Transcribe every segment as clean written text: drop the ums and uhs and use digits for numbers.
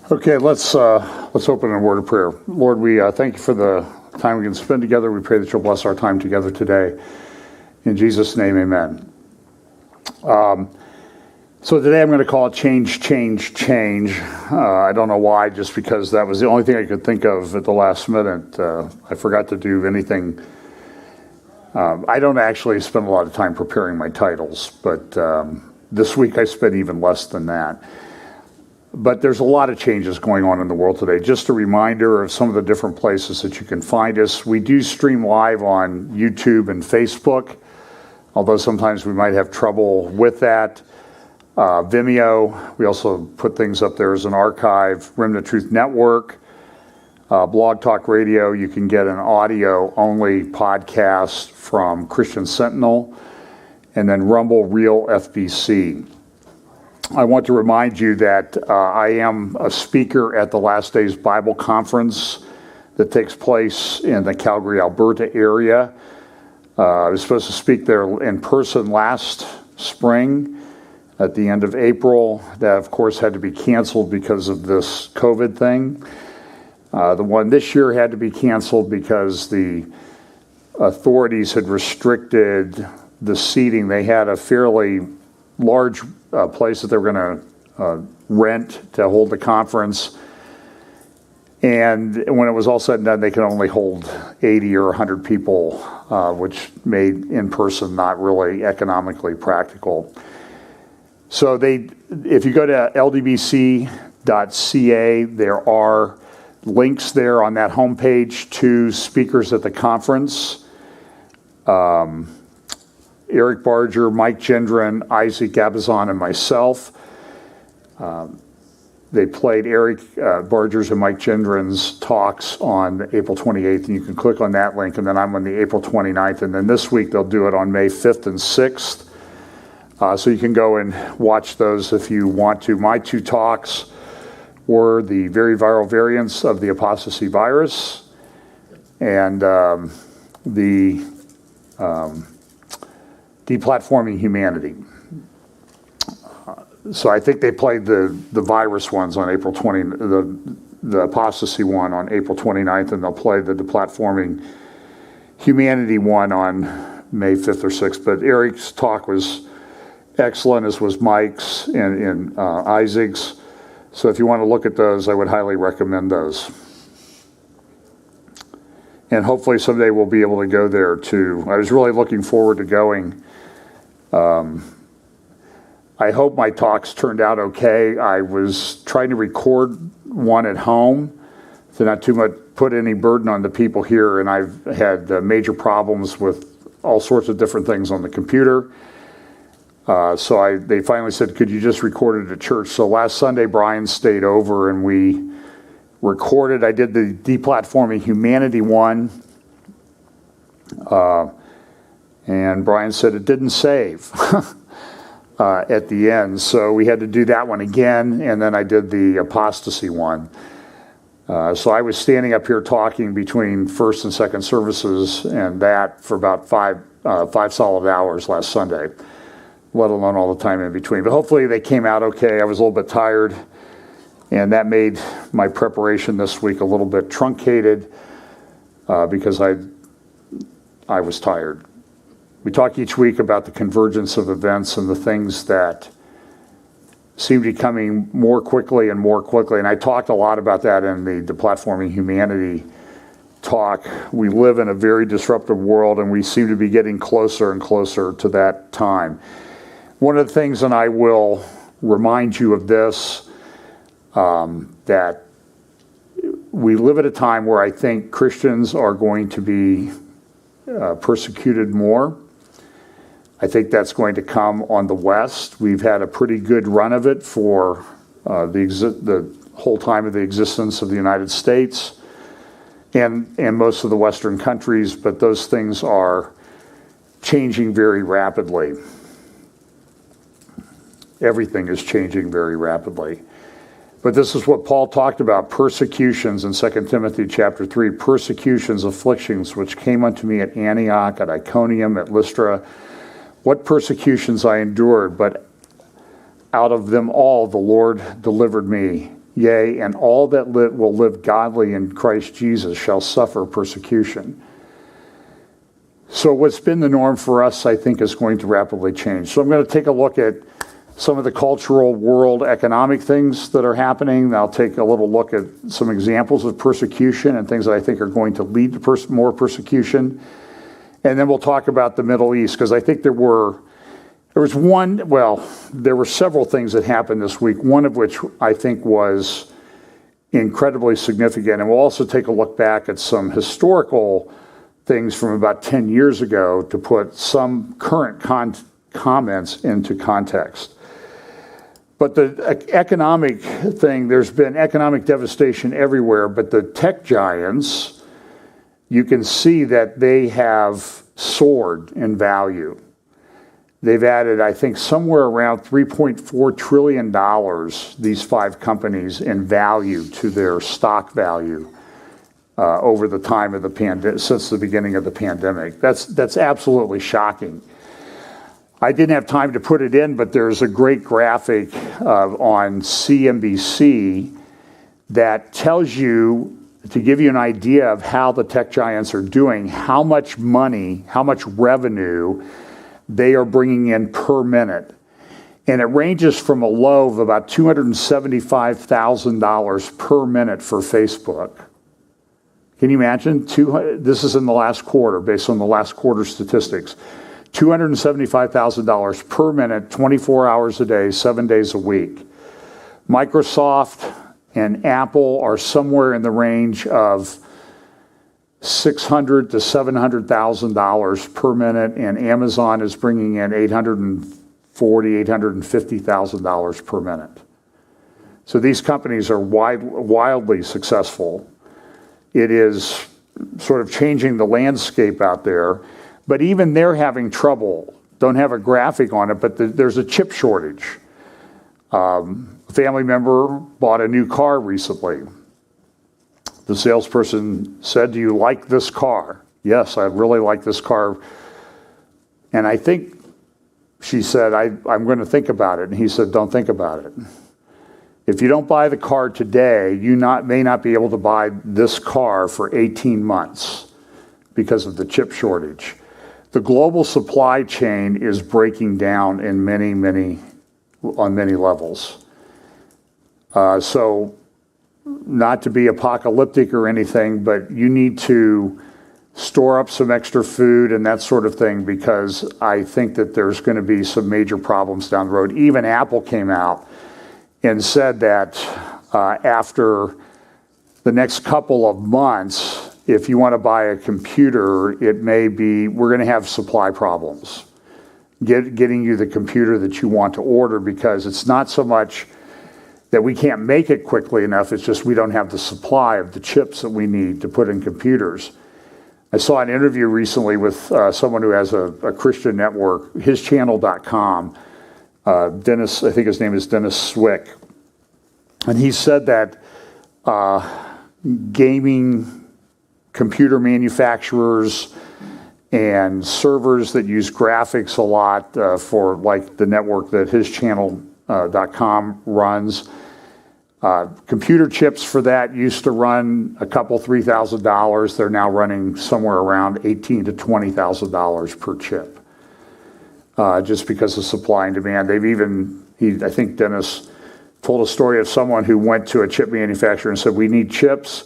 Okay, let's open in a word of prayer. Lord, we thank you for the time we can spend together. We pray that you'll bless our time together today. In Jesus' name, amen. So today I'm going to call it change. I don't know why, just because that was the only thing I could think of at the last minute. I forgot to do anything. I don't actually spend a lot of time preparing my titles, but this week I spent even less than that. But there's a lot of changes going on in the world today. Just a reminder of some of the different places that you can find us. We do stream live on YouTube and Facebook, although sometimes we might have trouble with that. Vimeo, we also put things up there as an archive. Remnant Truth Network, Blog Talk Radio, you can get an audio-only podcast from Christian Sentinel, and then Rumble Real FBC. I want to remind you that I am a speaker at the Last Days Bible Conference that takes place in the Calgary, Alberta area. I was supposed to speak there in person last spring at the end of April. That, of course, had to be canceled because of this COVID thing. The one this year had to be canceled because the authorities had restricted the seating. They had a fairly large place that they were going to rent to hold the conference. And when it was all said and done, they could only hold 80 or 100 people, which made in-person not really economically practical. So if you go to ldbc.ca, there are links there on that homepage to speakers at the conference. Eric Barger, Mike Gendron, Isaac Gabazon, and myself. They played Eric Barger's and Mike Gendron's talks on April 28th, and you can click on that link, and then I'm on the April 29th, and then this week they'll do it on May 5th and 6th. So you can go and watch those if you want to. My two talks were the very viral variants of the apostasy virus and the deplatforming humanity. So I think they played the virus ones on April 20, the apostasy one on April 29th, and they'll play the deplatforming humanity one on May 5th or 6th. But Eric's talk was excellent, as was Mike's and Isaac's. So if you want to look at those, I would highly recommend those. And hopefully someday we'll be able to go there too. I was really looking forward to going. I hope my talks turned out okay. I was trying to record one at home to not too much put any burden on the people here, and I've had major problems with all sorts of different things on the computer. So they finally said, could you just record it at church? So last Sunday, Brian stayed over and we recorded. I did the deplatforming humanity one. And Brian said it didn't save at the end. So we had to do that one again. And then I did the apostasy one. So I was standing up here talking between first and second services and that for about five solid hours last Sunday, let alone all the time in between. But hopefully they came out okay. I was a little bit tired, and that made my preparation this week a little bit truncated because I was tired. We talk each week about the convergence of events and the things that seem to be coming more quickly and more quickly. And I talked a lot about that in the Deplatforming Humanity talk. We live in a very disruptive world, and we seem to be getting closer and closer to that time. One of the things, and I will remind you of this, that we live at a time where I think Christians are going to be persecuted more. I think that's going to come on the West. We've had a pretty good run of it for the whole time of the existence of the United States and most of the Western countries, but those things are changing very rapidly. Everything is changing very rapidly. But this is what Paul talked about, persecutions in 2 Timothy chapter 3, persecutions, afflictions, which came unto me at Antioch, at Iconium, at Lystra. What persecutions I endured, but out of them all the Lord delivered me. yea, and all that will live godly in Christ Jesus shall suffer persecution. So what's been the norm for us, I think, is going to rapidly change. So I'm going to take a look at some of the cultural, world, economic things that are happening. I'll take a little look at some examples of persecution and things that I think are going to lead to more persecution. And then we'll talk about the Middle East, because I think there were several things that happened this week, one of which I think was incredibly significant. And we'll also take a look back at some historical things from about 10 years ago to put some current comments into context. But the economic thing, there's been economic devastation everywhere, but the tech giants, you can see that they have soared in value. They've added, I think, somewhere around $3.4 trillion, these 5 companies, in value to their stock value over the time of the pandemic, since the beginning of the pandemic. That's absolutely shocking. I didn't have time to put it in, but there's a great graphic on CNBC that tells you, to give you an idea of how the tech giants are doing, how much money, how much revenue they are bringing in per minute. And it ranges from a low of about $275,000 per minute for Facebook. Can you imagine? This is in the last quarter, based on the last quarter statistics. $275,000 per minute, 24 hours a day, 7 days a week. Microsoft and Apple are somewhere in the range of $600,000 to $700,000 per minute, and Amazon is bringing in $840,000, $850,000 per minute. So these companies are wildly successful. It is sort of changing the landscape out there. But even they're having trouble. Don't have a graphic on it, but there's a chip shortage. A family member bought a new car recently. The salesperson said, "Do you like this car?" "Yes, I really like this car." And I think she said, I'm going to think about it. And he said, "Don't think about it. If you don't buy the car today, you may not be able to buy this car for 18 months because of the chip shortage." The global supply chain is breaking down in on many levels. So not to be apocalyptic or anything, but you need to store up some extra food and that sort of thing, because I think that there's going to be some major problems down the road. Even Apple came out and said that after the next couple of months, if you want to buy a computer, we're going to have supply problems getting you the computer that you want to order, because it's not so much that we can't make it quickly enough, it's just we don't have the supply of the chips that we need to put in computers. I saw an interview recently with someone who has a Christian network, hischannel.com, Dennis, I think his name is Dennis Swick, and he said that gaming computer manufacturers and servers that use graphics a lot for like the network that hischannel.com runs. Computer chips for that used to run a couple $3,000. They're now running somewhere around $18,000 to $20,000 per chip, just because of supply and demand. I think Dennis told a story of someone who went to a chip manufacturer and said, "We need chips.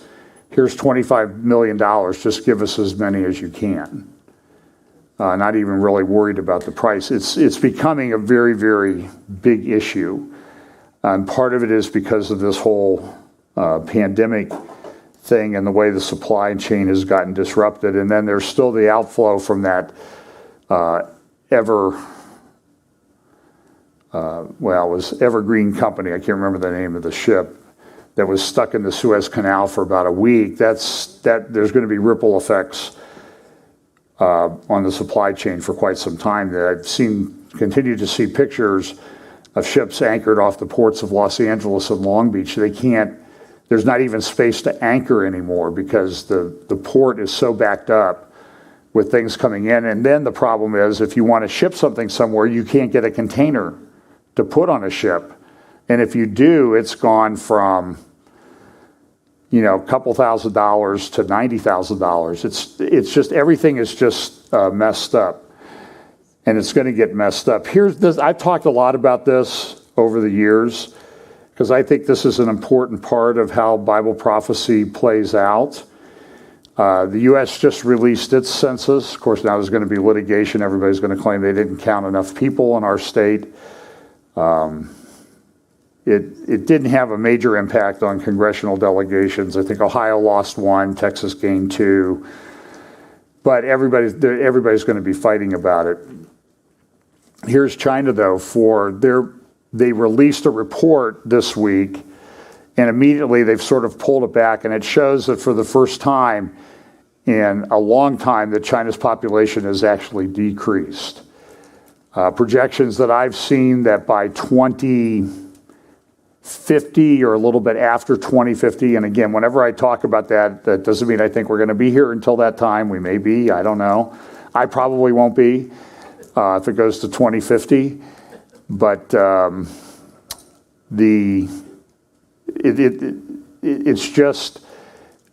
Here's $25 million, just give us as many as you can." Not even really worried about the price. It's becoming a very, very big issue. And part of it is because of this whole pandemic thing and the way the supply chain has gotten disrupted. And then there's still the outflow from that Evergreen company. I can't remember the name of the ship that was stuck in the Suez Canal for about a week. There's going to be ripple effects on the supply chain for quite some time. That I've continued to see pictures of ships anchored off the ports of Los Angeles and Long Beach. There's not even space to anchor anymore because the port is so backed up with things coming in. And then the problem is, if you want to ship something somewhere, you can't get a container to put on a ship. And if you do, it's gone from, a couple $1,000s to $90,000. It's just, everything is just messed up. And it's going to get messed up. I've talked a lot about this over the years, because I think this is an important part of how Bible prophecy plays out. The U.S. just released its census. Of course, now there's going to be litigation. Everybody's going to claim they didn't count enough people in our state. It didn't have a major impact on congressional delegations. I think Ohio lost 1, Texas gained 2. But everybody's going to be fighting about it. Here's China, though, they released a report this week, and immediately they've sort of pulled it back, and it shows that for the first time in a long time that China's population has actually decreased. Projections that I've seen that by 2050 or a little bit after 2050, and again, whenever I talk about that, that doesn't mean I think we're going to be here until that time. We may be, I don't know. I probably won't be if it goes to 2050. But it's just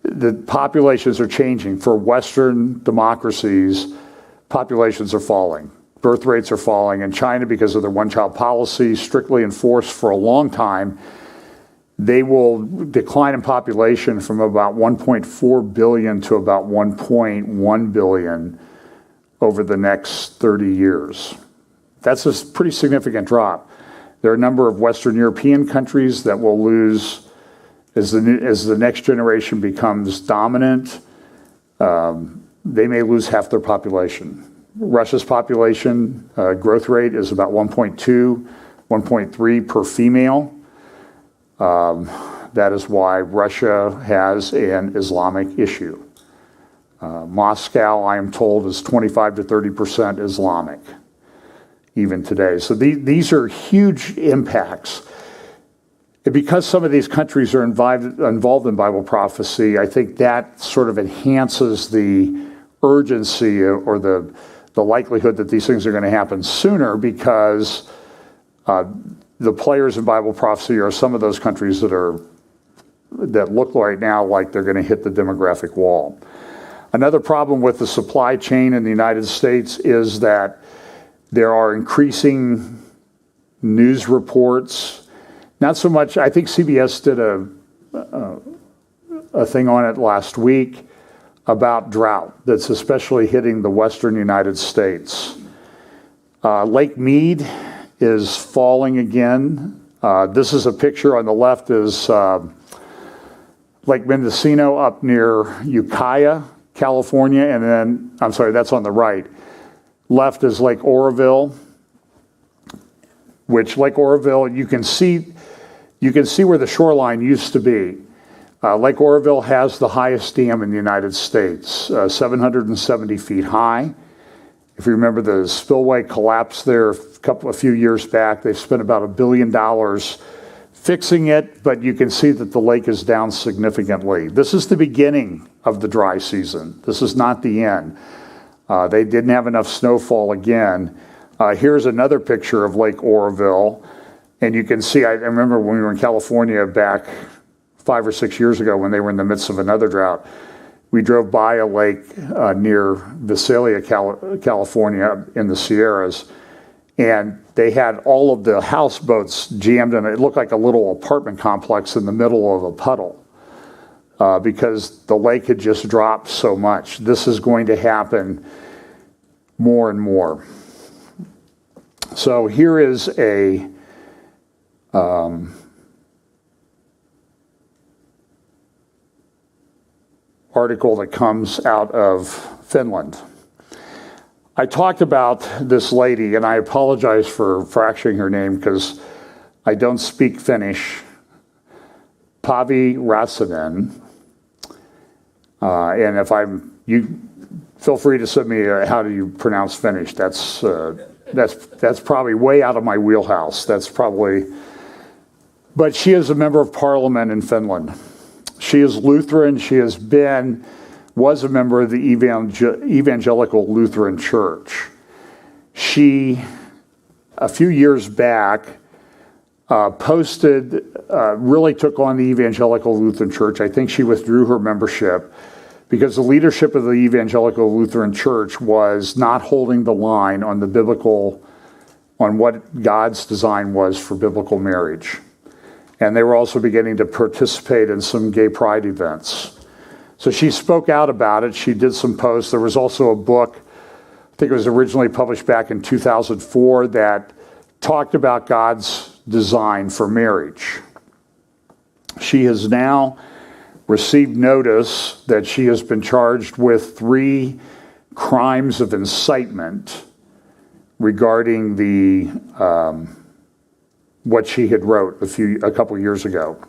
the populations are changing. For Western democracies, populations are falling. Birth rates are falling. In China, because of their one-child policy, strictly enforced for a long time, they will decline in population from about 1.4 billion to about 1.1 billion over the next 30 years. That's a pretty significant drop. There are a number of Western European countries that will lose as the next generation becomes dominant. They may lose half their population. Russia's population growth rate is about 1.2, 1.3 per female. That is why Russia has an Islamic issue. Moscow, I am told, is 25 to 30% Islamic, even today. So these are huge impacts. And because some of these countries are involved in Bible prophecy, I think that sort of enhances the urgency or the likelihood that these things are going to happen sooner, because the players in Bible prophecy are some of those countries that look right now like they're going to hit the demographic wall. Another problem with the supply chain in the United States is that there are increasing news reports. Not so much, I think CBS did a thing on it last week about drought that's especially hitting the western United States. Lake Mead is falling again. This is a picture on the left is Lake Mendocino up near Ukiah, California, and then, I'm sorry, that's on the right. Left is Lake Oroville, which Lake Oroville, you can see where the shoreline used to be. Lake Oroville has the highest dam in the United States, 770 feet high. If you remember, the spillway collapsed there a few years back. They spent about $1 billion fixing it, but you can see that the lake is down significantly. This is the beginning of the dry season. This is not the end. They didn't have enough snowfall again. Here's another picture of Lake Oroville. And you can see, I remember when we were in California back 5 or 6 years ago when they were in the midst of another drought, we drove by a lake near Visalia, California in the Sierras, and they had all of the houseboats jammed in. It looked like a little apartment complex in the middle of a puddle because the lake had just dropped so much. This is going to happen more and more. So here is a article that comes out of Finland. I talked about this lady, and I apologize for fracturing her name because I don't speak Finnish. Pavi Räsänen. And you feel free to send me how do you pronounce Finnish. That's probably way out of my wheelhouse. But she is a member of parliament in Finland. She is Lutheran. She was a member of the Evangelical Lutheran Church. She, a few years back, posted, really took on the Evangelical Lutheran Church. I think she withdrew her membership because the leadership of the Evangelical Lutheran Church was not holding the line on the biblical, on what God's design was for biblical marriage. And they were also beginning to participate in some gay pride events. So she spoke out about it. She did some posts. There was also a book, I think it was originally published back in 2004, that talked about God's design for marriage. She has now received notice that she has been charged with 3 crimes of incitement regarding the what she had wrote a couple years ago.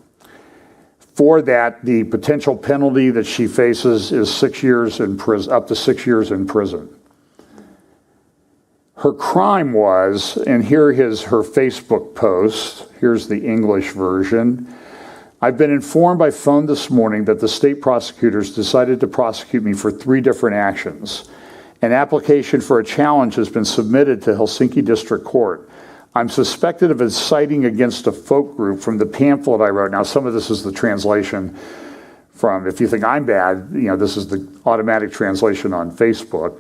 For that, the potential penalty that she faces is 6 years in prison, up to 6 years in prison. Her crime was, and here is her Facebook post, here's the English version. I've been informed by phone this morning that the state prosecutors decided to prosecute me for 3 different actions. An application for a challenge has been submitted to Helsinki District Court. I'm suspected of inciting against a folk group from the pamphlet I wrote. Now, some of this is the translation from, if you think I'm bad, this is the automatic translation on Facebook.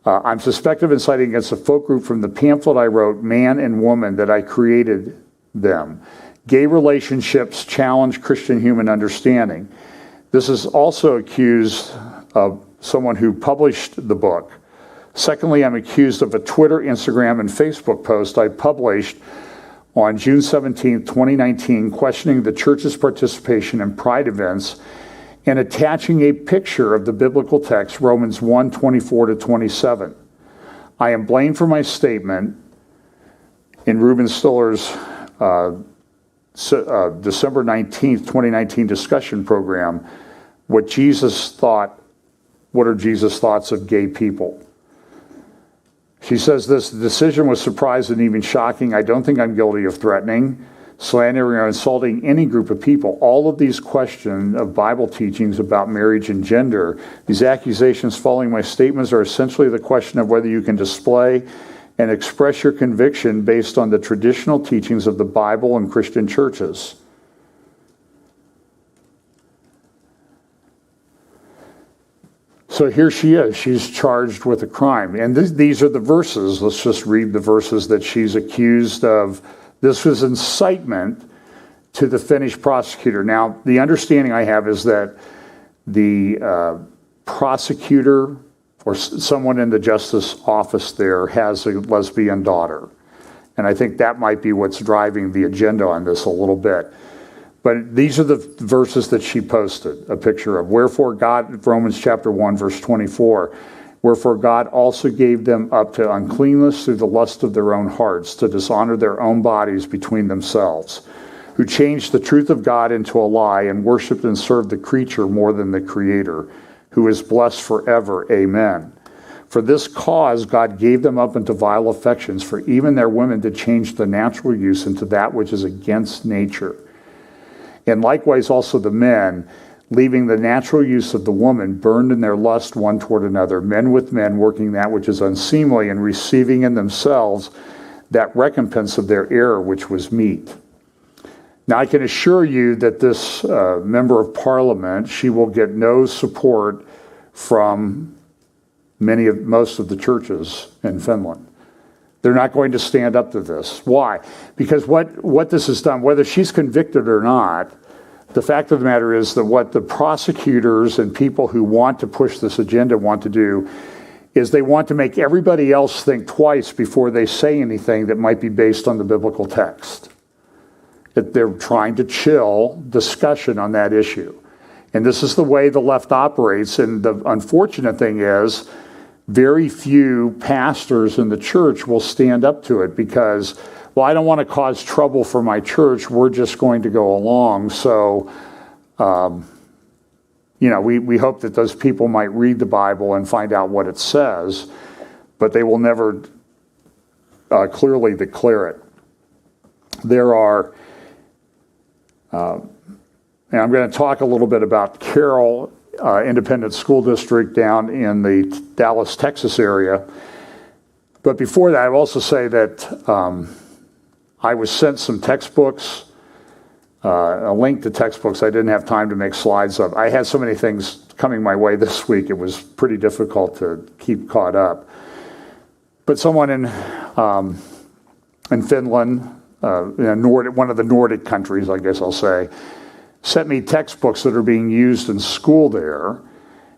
I'm suspected of inciting against a folk group from the pamphlet I wrote, Man and Woman, that I created them. Gay relationships challenge Christian human understanding. This is also accused of someone who published the book. Secondly, I'm accused of a Twitter, Instagram, and Facebook post I published on June 17, 2019, questioning the church's participation in pride events and attaching a picture of the biblical text, Romans 1:24-27. I am blamed for my statement in Reuben Stiller's December 19th, 2019 discussion program, what are Jesus' thoughts of gay people? She says this decision was surprising and even shocking. I don't think I'm guilty of threatening, slandering, or insulting any group of people. All of these questions of Bible teachings about marriage and gender, these accusations following my statements are essentially the question of whether you can display and express your conviction based on the traditional teachings of the Bible and Christian churches. So here she is. She's charged with a crime. And these are the verses. Let's just read the verses that she's accused of. This was incitement to the Finnish prosecutor. Now, the understanding I have is that the prosecutor or someone in the justice office there has a lesbian daughter. And I think that might be what's driving the agenda on this a little bit. But these are the verses that she posted, a picture of. Wherefore God, Romans chapter 1, verse 24, wherefore God also gave them up to uncleanness through the lust of their own hearts, to dishonor their own bodies between themselves, who changed the truth of God into a lie and worshiped and served the creature more than the Creator, who is blessed forever. Amen. For this cause God gave them up into vile affections, for even their women did change the natural use into that which is against nature. And likewise also the men, leaving the natural use of the woman, burned in their lust one toward another, men with men, working that which is unseemly, and receiving in themselves that recompense of their error which was meet. Now I can assure you that this member of parliament, she will get no support from most of the churches in Finland. They're not going to stand up to this. Why? Because what this has done, whether she's convicted or not, the fact of the matter is that what the prosecutors and people who want to push this agenda want to do is they want to make everybody else think twice before they say anything that might be based on the biblical text. That they're trying to chill discussion on that issue. And this is the way the left operates. And the unfortunate thing is, very few pastors in the church will stand up to it because, well, I don't want to cause trouble for my church. We're just going to go along. So, we hope that those people might read the Bible and find out what it says, but they will never clearly declare it. There are, and I'm going to talk a little bit about Carroll Independent School District down in the Dallas, Texas area. But before that, I will also say that I was sent some textbooks, a link to textbooks I didn't have time to make slides of. I had so many things coming my way this week, it was pretty difficult to keep caught up. But someone in Finland, one of the Nordic countries, I guess I'll say, sent me textbooks that are being used in school there.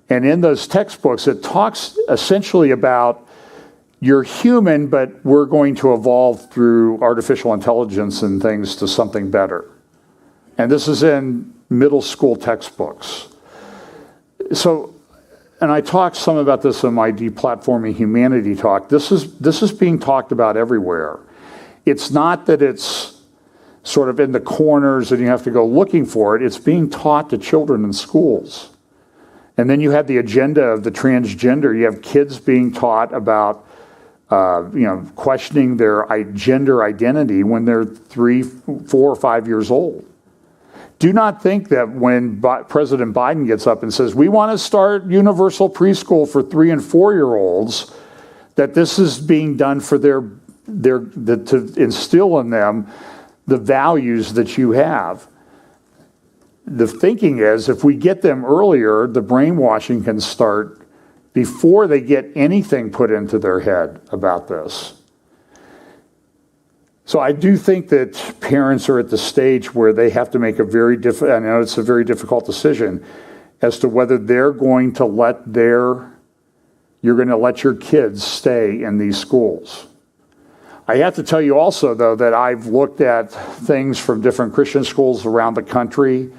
And in those textbooks, it talks essentially about you're human, but we're going to evolve through artificial intelligence and things to something better. And this is in middle school textbooks. So, and I talked some about this in my Deplatforming Humanity talk. This is being talked about everywhere. It's not that it's sort of in the corners and you have to go looking for it. It's being taught to children in schools. And then you have the agenda of the transgender. You have kids being taught about, questioning their gender identity when they're 3, 4, or 5 years old. Do not think that when President Biden gets up and says, we want to start universal preschool for 3 and 4-year-olds, that this is being done for to instill in them the values that you have. The thinking is if we get them earlier, the brainwashing can start before they get anything put into their head about this. So I do think that parents are at the stage where they have to make I know it's a very difficult decision as to whether you're going to let your kids stay in these schools. I have to tell you also, though, that I've looked at things from different Christian schools around the country.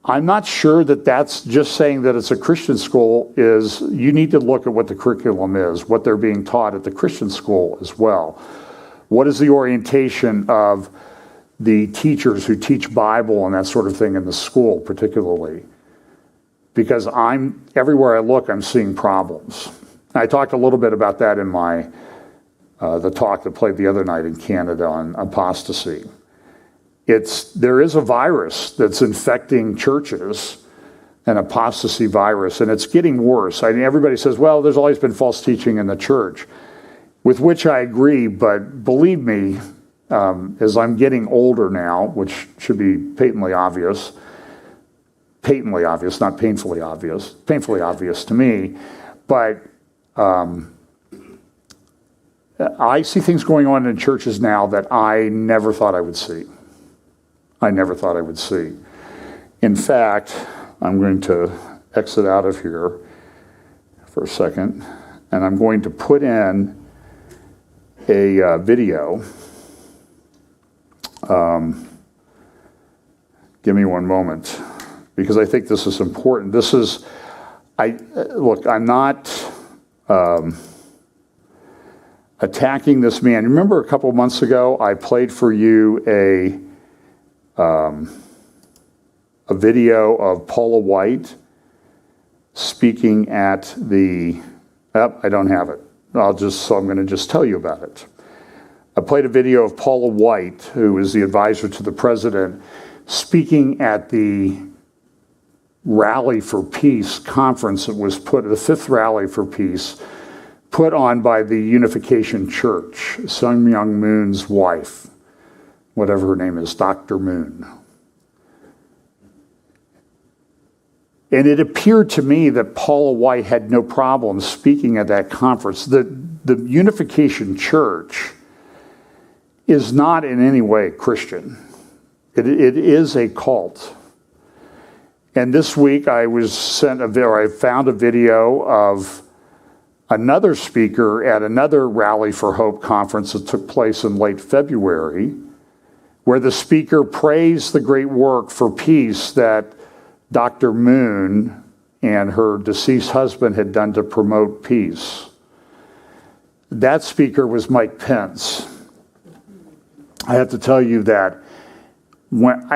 I'm not sure that that's just saying that it's a Christian school. You need to look at what the curriculum is, what they're being taught at the Christian school as well. What is the orientation of the teachers who teach Bible and that sort of thing in the school particularly? Because everywhere I look, I'm seeing problems. I talked a little bit about that in the talk that played the other night in Canada on apostasy. There is a virus that's infecting churches, an apostasy virus, and it's getting worse. Everybody says, well, there's always been false teaching in the church, with which I agree, but believe me, as I'm getting older now, which should be patently obvious, not painfully obvious to me, but I see things going on in churches now that I never thought I would see. In fact, I'm going to exit out of here for a second, and I'm going to put in a video. Give me one moment, because I think this is important. I'm not attacking this man. Remember a couple months ago, I played for you a video of Paula White speaking at I don't have it. I'm going to just tell you about it. I played a video of Paula White, who is the advisor to the president, speaking at the Rally for Peace conference that was the fifth Rally for Peace, put on by the Unification Church, Sun Myung Moon's wife, whatever her name is, Dr. Moon. And it appeared to me that Paula White had no problem speaking at that conference. The Unification Church is not in any way Christian. It is a cult. And this week I found a video of another speaker at another Rally for Hope conference that took place in late February, where the speaker praised the great work for peace that Dr. Moon and her deceased husband had done to promote peace. That speaker was Mike Pence. I have to tell you that when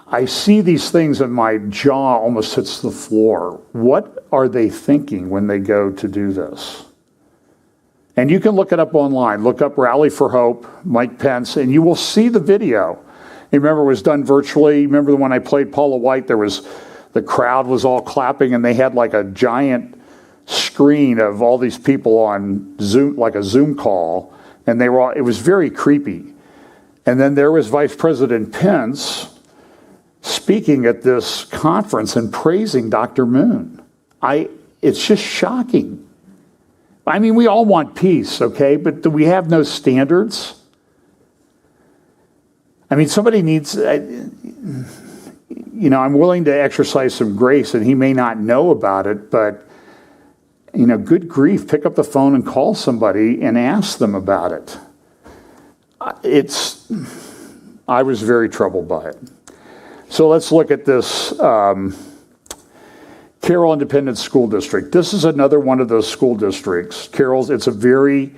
I see these things and my jaw almost hits the floor. What are they thinking when they go to do this? And you can look it up online. Look up Rally for Hope, Mike Pence, and you will see the video. You remember it was done virtually. Remember when I played Paula White, the crowd was all clapping and they had like a giant screen of all these people on Zoom, like a Zoom call, And it was very creepy. And then there was Vice President Pence speaking at this conference and praising Dr. Moon. It's just shocking. I mean, we all want peace, okay? But do we have no standards? I mean, somebody needs, I'm willing to exercise some grace, and he may not know about it, but, good grief, pick up the phone and call somebody and ask them about it. I was very troubled by it. So let's look at this Carroll Independent School District. This is another one of those school districts. Carroll's, it's a very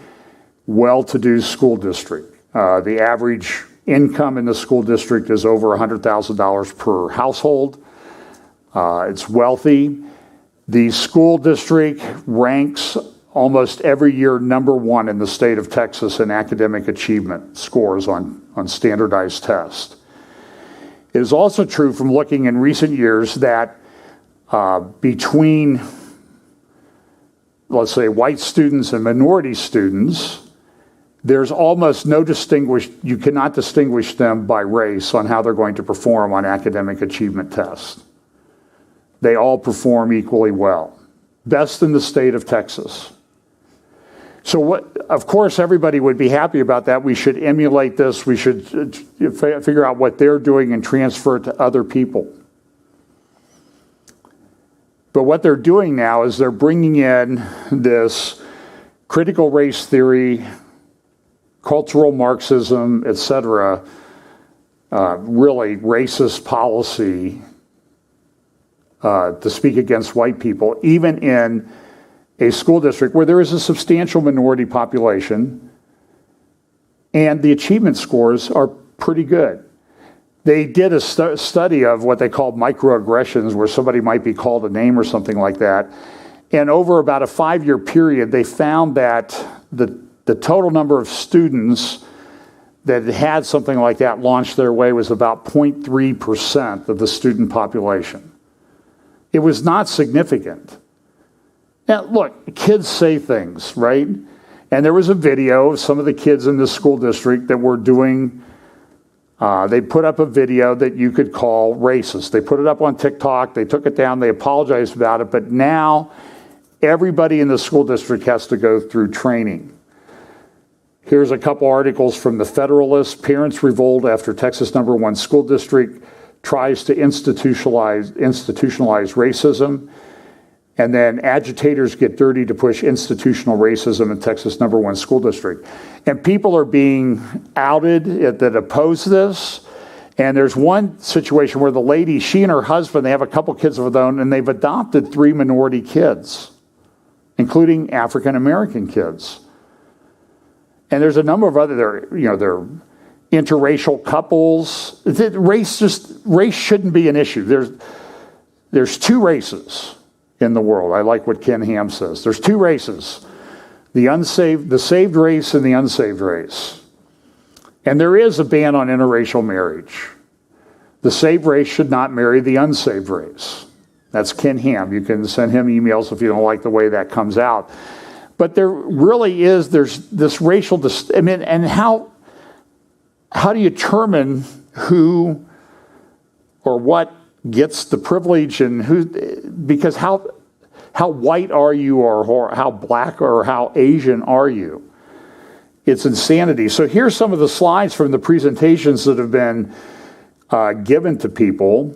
well-to-do school district. The average income in the school district is over $100,000 per household. It's wealthy. The school district ranks almost every year #1 in the state of Texas in academic achievement scores on standardized tests. It is also true from looking in recent years that between, let's say, white students and minority students, there's almost no you cannot distinguish them by race on how they're going to perform on academic achievement tests. They all perform equally well. Best in the state of Texas. So of course, everybody would be happy about that. We should emulate this. We should figure out what they're doing and transfer it to other people. But what they're doing now is they're bringing in this critical race theory, cultural Marxism, etc., really racist policy to speak against white people, even in a school district where there is a substantial minority population and the achievement scores are pretty good. They did a study of what they called microaggressions, where somebody might be called a name or something like that. And over about a 5-year period, they found that the total number of students that had something like that launched their way was about 0.3% of the student population. It was not significant. Now, look, kids say things, right? And there was a video of some of the kids in this school district that were doing, they put up a video that you could call racist. They put it up on TikTok, they took it down, they apologized about it, but now everybody in the school district has to go through training. Here's a couple articles from the Federalist. Parents revolt after Texas #1 school district tries to institutionalize racism. And then agitators get dirty to push institutional racism in Texas #1 school district. And people are being outed that oppose this. And there's one situation where the lady, she and her husband, they have a couple kids of their own, and they've adopted 3 minority kids, including African-American kids. And there's a number of other, they're interracial couples. Race shouldn't be an issue. There's 2 races in the world. I like what Ken Ham says. There's 2 races, the saved race and the unsaved race. And there is a ban on interracial marriage. The saved race should not marry the unsaved race. That's Ken Ham. You can send him emails if you don't like the way that comes out. But there really is, there's this racial, and how do you determine who or what gets the privilege and who, because how white are you, or how black or how Asian are you? It's insanity. So here's some of the slides from the presentations that have been given to people.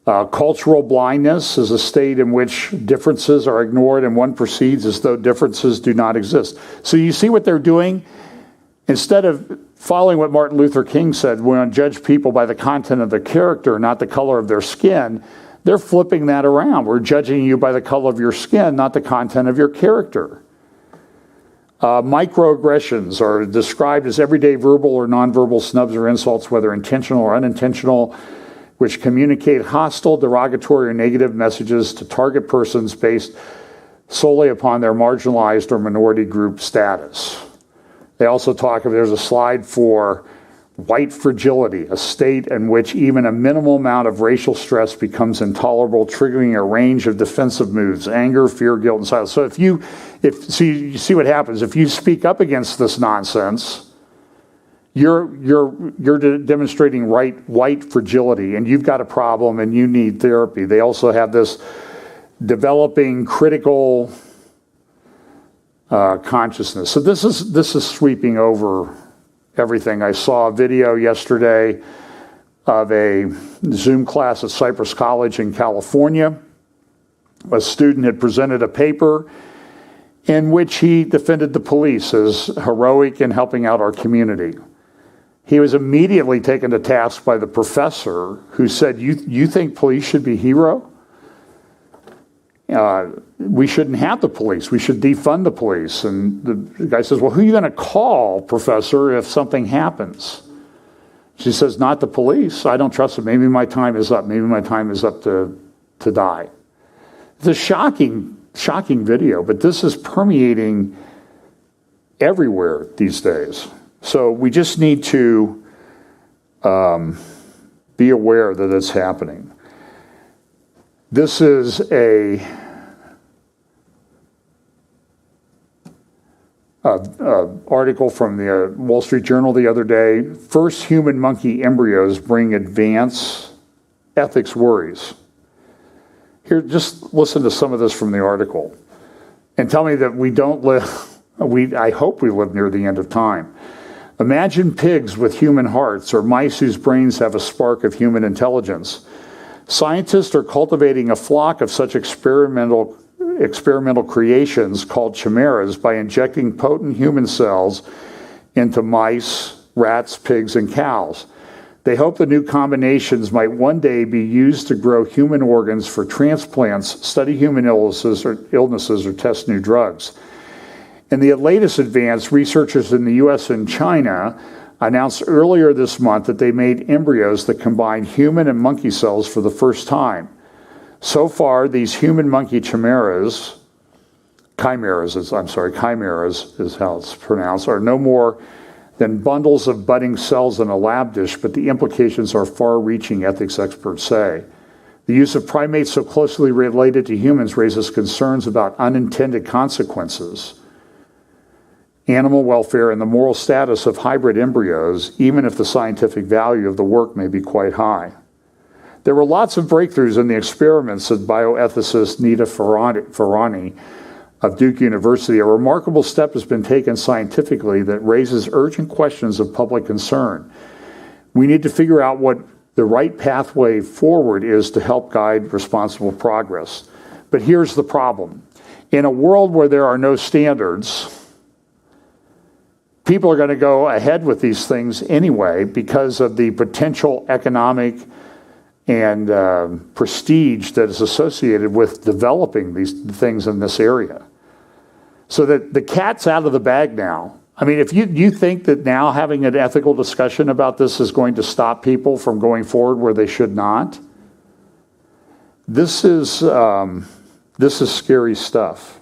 Cultural blindness is a state in which differences are ignored and one proceeds as though differences do not exist. So you see what they're doing? Instead of following what Martin Luther King said, we're going to judge people by the content of their character, not the color of their skin, they're flipping that around. We're judging you by the color of your skin, not the content of your character. Microaggressions are described as everyday verbal or nonverbal snubs or insults, whether intentional or unintentional, which communicate hostile, derogatory, or negative messages to target persons based solely upon their marginalized or minority group status. They also talk, there's a slide for white fragility, a state in which even a minimal amount of racial stress becomes intolerable, triggering a range of defensive moves: anger, fear, guilt, and silence. So you see what happens if you speak up against this nonsense. You're demonstrating white fragility, and you've got a problem, and you need therapy. They also have this developing critical consciousness. So this is sweeping over everything. I saw a video yesterday of a Zoom class at Cypress College in California. A student had presented a paper in which he defended the police as heroic in helping out our community. He was immediately taken to task by the professor, who said, you think police should be hero? We shouldn't have the police. We should defund the police. And the guy says, well, who are you going to call, professor, if something happens? She says, not the police. I don't trust them. Maybe my time is up. Maybe my time is up to die. It's a shocking video, but this is permeating everywhere these days. So we just need to be aware that it's happening. This is a article from the Wall Street Journal the other day. First human monkey embryos bring advanced ethics worries. Here, just listen to some of this from the article, and tell me that we don't live. I hope we live near the end of time. Imagine pigs with human hearts, or mice whose brains have a spark of human intelligence. Scientists are cultivating a flock of such experimental creations called chimeras by injecting potent human cells into mice, rats, pigs, and cows. They hope the new combinations might one day be used to grow human organs for transplants, study human illnesses, or test new drugs. In the latest advance, researchers in the US and China announced earlier this month that they made embryos that combine human and monkey cells for the first time. So far, these human-monkey chimeras is how it's pronounced, are no more than bundles of budding cells in a lab dish, but the implications are far-reaching, ethics experts say. The use of primates so closely related to humans raises concerns about unintended consequences, animal welfare, and the moral status of hybrid embryos, even if the scientific value of the work may be quite high. There were lots of breakthroughs in the experiments, said bioethicist Nita Farani of Duke University. A remarkable step has been taken scientifically that raises urgent questions of public concern. We need to figure out what the right pathway forward is to help guide responsible progress. But here's the problem. In a world where there are no standards, people are going to go ahead with these things anyway because of the potential economic and prestige that is associated with developing these things in this area. So that the cat's out of the bag now. I mean, if you think that now having an ethical discussion about this is going to stop people from going forward where they should not, this is scary stuff.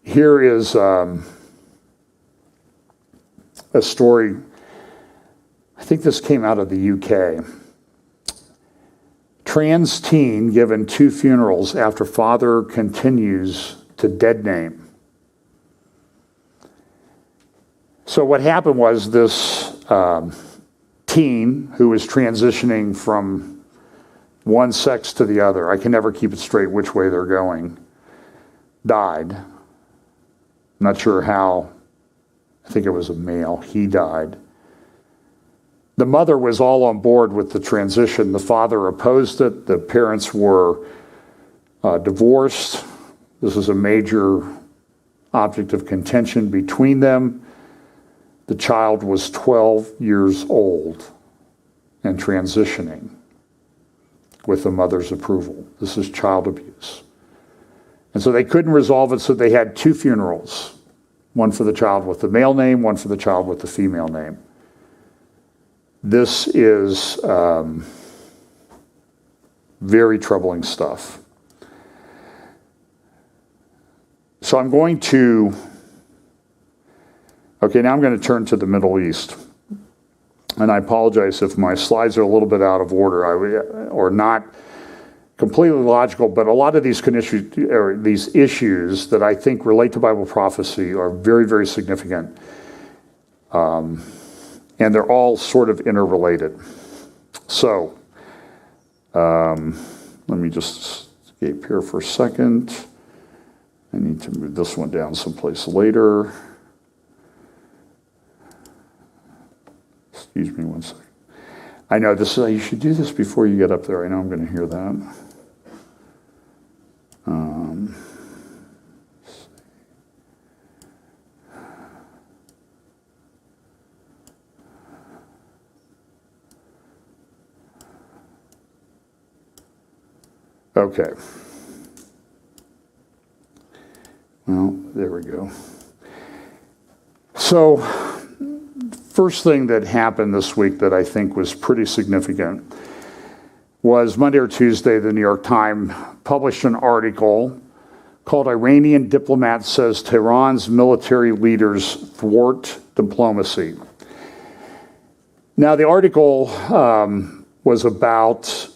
Here is a story. I think this came out of the UK. Trans teen given 2 funerals after father continues to dead name. So what happened was this teen who was transitioning from one sex to the other, I can never keep it straight which way they're going, died. Not sure how. I think it was a male. He died. The mother was all on board with the transition. The father opposed it. The parents were divorced. This was a major object of contention between them. The child was 12 years old and transitioning with the mother's approval. This is child abuse. And so they couldn't resolve it, so they had 2 funerals. One for the child with the male name, one for the child with the female name. This is very troubling stuff. So I'm going to, okay, now I'm going to turn to the Middle East. And I apologize if my slides are a little bit out of order or not completely logical, but a lot of these issues that I think relate to Bible prophecy are very, very significant. And they're all sort of interrelated. So, let me just escape here for a second. I need to move this one down someplace later. Excuse me one second. I know this is, you should do this before you get up there. I know I'm going to hear that. Okay. Well, there we go. So, first thing that happened this week that I think was pretty significant was Monday or Tuesday, the New York Times published an article called "Iranian Diplomat Says Tehran's Military Leaders Thwart Diplomacy." Now, the article was about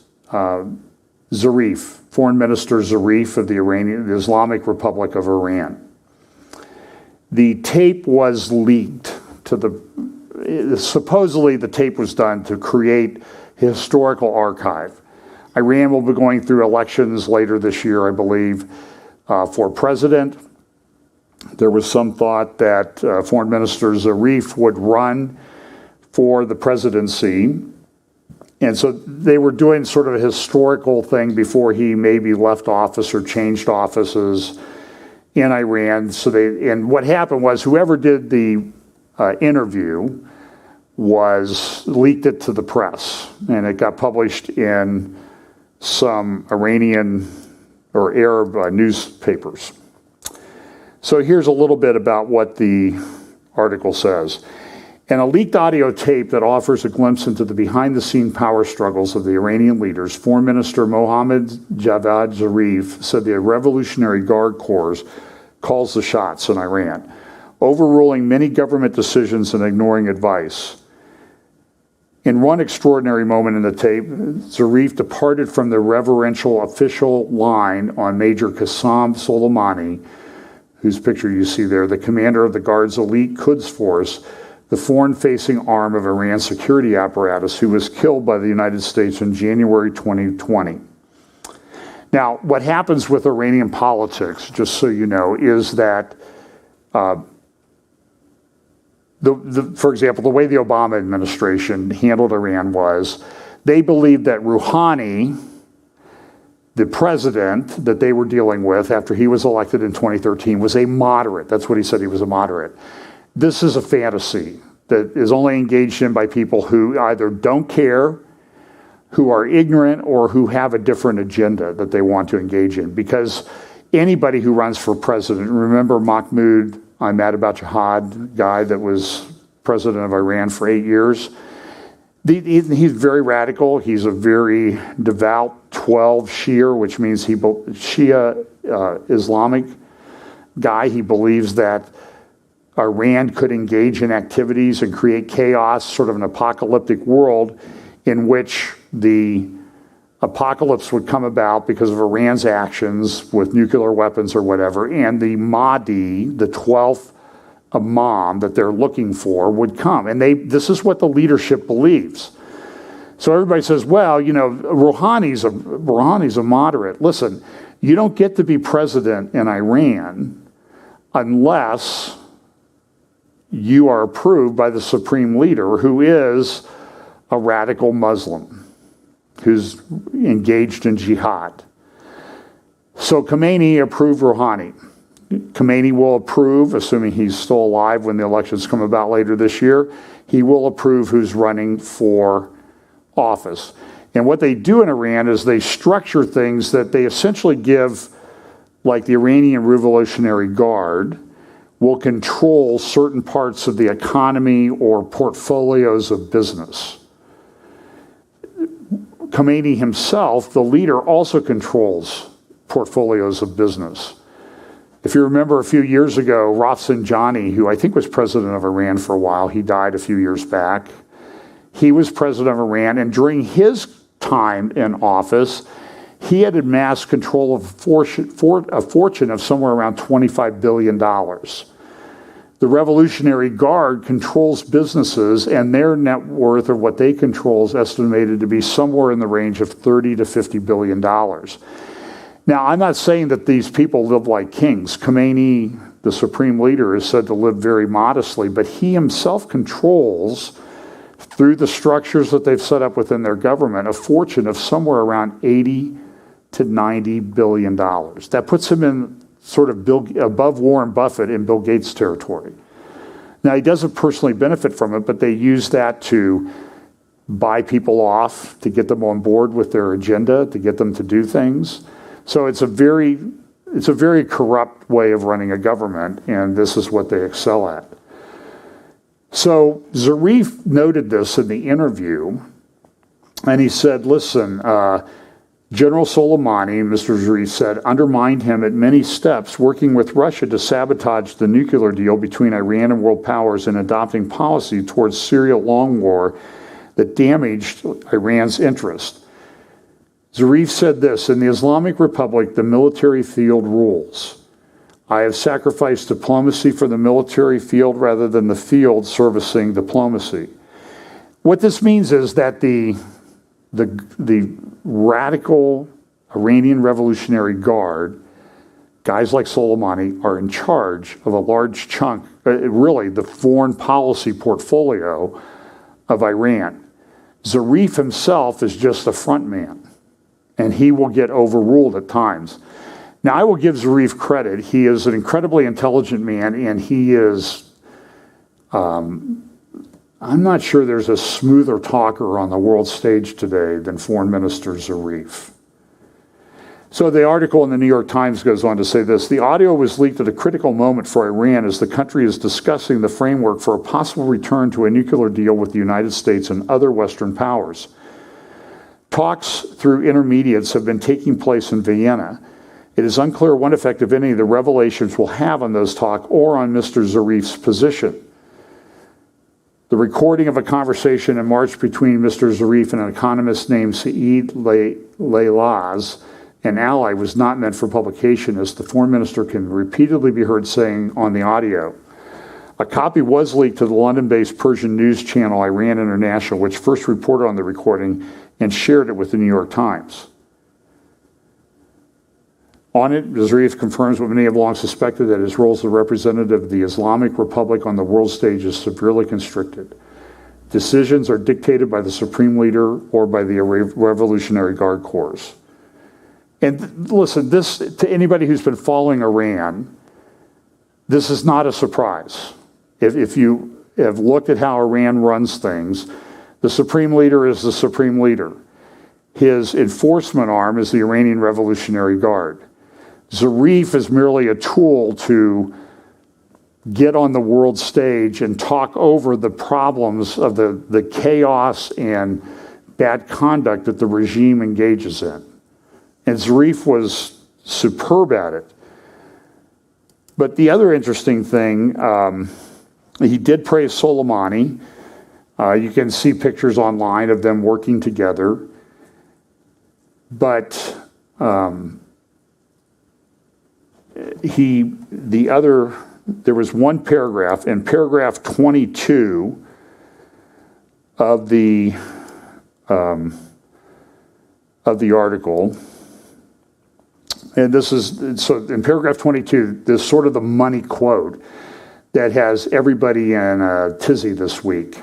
Zarif, Foreign Minister Zarif of the Islamic Republic of Iran. The tape was leaked supposedly the tape was done to create a historical archive. Iran will be going through elections later this year, I believe, for president. There was some thought that Foreign Minister Zarif would run for the presidency. And so they were doing sort of a historical thing before he maybe left office or changed offices in Iran. And what happened was whoever did the interview leaked it to the press, and it got published in some Iranian or Arab newspapers. So here's a little bit about what the article says. In a leaked audio tape that offers a glimpse into the behind-the-scene power struggles of the Iranian leaders, Foreign Minister Mohammad Javad Zarif said the Revolutionary Guard Corps calls the shots in Iran, overruling many government decisions and ignoring advice. In one extraordinary moment in the tape, Zarif departed from the reverential official line on Major Qassem Soleimani, whose picture you see there, the commander of the Guard's elite Quds force, the foreign-facing arm of Iran's security apparatus, who was killed by the United States in January 2020. Now, what happens with Iranian politics, just so you know, is that, for example, the way the Obama administration handled Iran was they believed that Rouhani, the president that they were dealing with after he was elected in 2013, was a moderate. That's what he said, he was a moderate. This is a fantasy that is only engaged in by people who either don't care, who are ignorant, or who have a different agenda that they want to engage in. Because anybody who runs for president, remember Mahmoud Ahmadinejad, guy that was president of Iran for 8 years? He's very radical. He's a very devout 12 Shia, which means Shia Islamic guy. He believes that Iran could engage in activities and create chaos, sort of an apocalyptic world in which the apocalypse would come about because of Iran's actions with nuclear weapons or whatever, and the Mahdi, the 12th Imam that they're looking for, would come. And this is what the leadership believes. So everybody says, well, you know, Rouhani's a moderate. Listen, you don't get to be president in Iran unless you are approved by the supreme leader, who is a radical Muslim who's engaged in jihad. So Khomeini approved Rouhani. Khomeini will approve, assuming he's still alive when the elections come about later this year, he will approve who's running for office. And what they do in Iran is they structure things that they essentially give, like the Iranian Revolutionary Guard, will control certain parts of the economy or portfolios of business. Khomeini himself, the leader, also controls portfolios of business. If you remember a few years ago, Rafsanjani, who I think was president of Iran for a while, he died a few years back. He was president of Iran, and during his time in office, he had amassed control of a fortune of somewhere around $25 billion. The Revolutionary Guard controls businesses, and their net worth, or what they control, is estimated to be somewhere in the range of $30 to $50 billion. Now, I'm not saying that these people live like kings. Khomeini, the supreme leader, is said to live very modestly, but he himself controls, through the structures that they've set up within their government, a fortune of somewhere around $80 to $90 billion. That puts him in sort of above Warren Buffett in Bill Gates' territory. Now, he doesn't personally benefit from it, but they use that to buy people off, to get them on board with their agenda, to get them to do things. So it's a very corrupt way of running a government, and this is what they excel at. So Zarif noted this in the interview, and he said, listen, General Soleimani, Mr. Zarif said, undermined him at many steps, working with Russia to sabotage the nuclear deal between Iran and world powers and adopting policy towards Syria long war that damaged Iran's interest. Zarif said this, in the Islamic Republic, the military field rules. I have sacrificed diplomacy for the military field rather than the field servicing diplomacy. What this means is that the radical Iranian Revolutionary Guard, guys like Soleimani, are in charge of a large chunk, really the foreign policy portfolio of Iran. Zarif himself is just a front man, and he will get overruled at times. Now, I will give Zarif credit. He is an incredibly intelligent man, and he is, I'm not sure there's a smoother talker on the world stage today than Foreign Minister Zarif. So the article in the New York Times goes on to say this, the audio was leaked at a critical moment for Iran as the country is discussing the framework for a possible return to a nuclear deal with the United States and other Western powers. Talks through intermediates have been taking place in Vienna. It is unclear what effect, if any, the revelations will have on those talks or on Mr. Zarif's position. The recording of a conversation in March between Mr. Zarif and an economist named Saeed Leilaz, an ally, was not meant for publication, as the foreign minister can repeatedly be heard saying on the audio. A copy was leaked to the London-based Persian news channel Iran International, which first reported on the recording and shared it with the New York Times. On it, Zarif confirms what many have long suspected, that his role as the representative of the Islamic Republic on the world stage is severely constricted. Decisions are dictated by the supreme leader or by the Revolutionary Guard Corps. And listen, this, to anybody who's been following Iran, this is not a surprise. If you have looked at how Iran runs things, the supreme leader is the supreme leader. His enforcement arm is the Iranian Revolutionary Guard. Zarif is merely a tool to get on the world stage and talk over the problems of the chaos and bad conduct that the regime engages in. And Zarif was superb at it. But the other interesting thing, he did praise Soleimani. You can see pictures online of them working together. But there was one paragraph, in paragraph 22 of the article, and this is, so in paragraph 22, there's sort of the money quote that has everybody in a tizzy this week.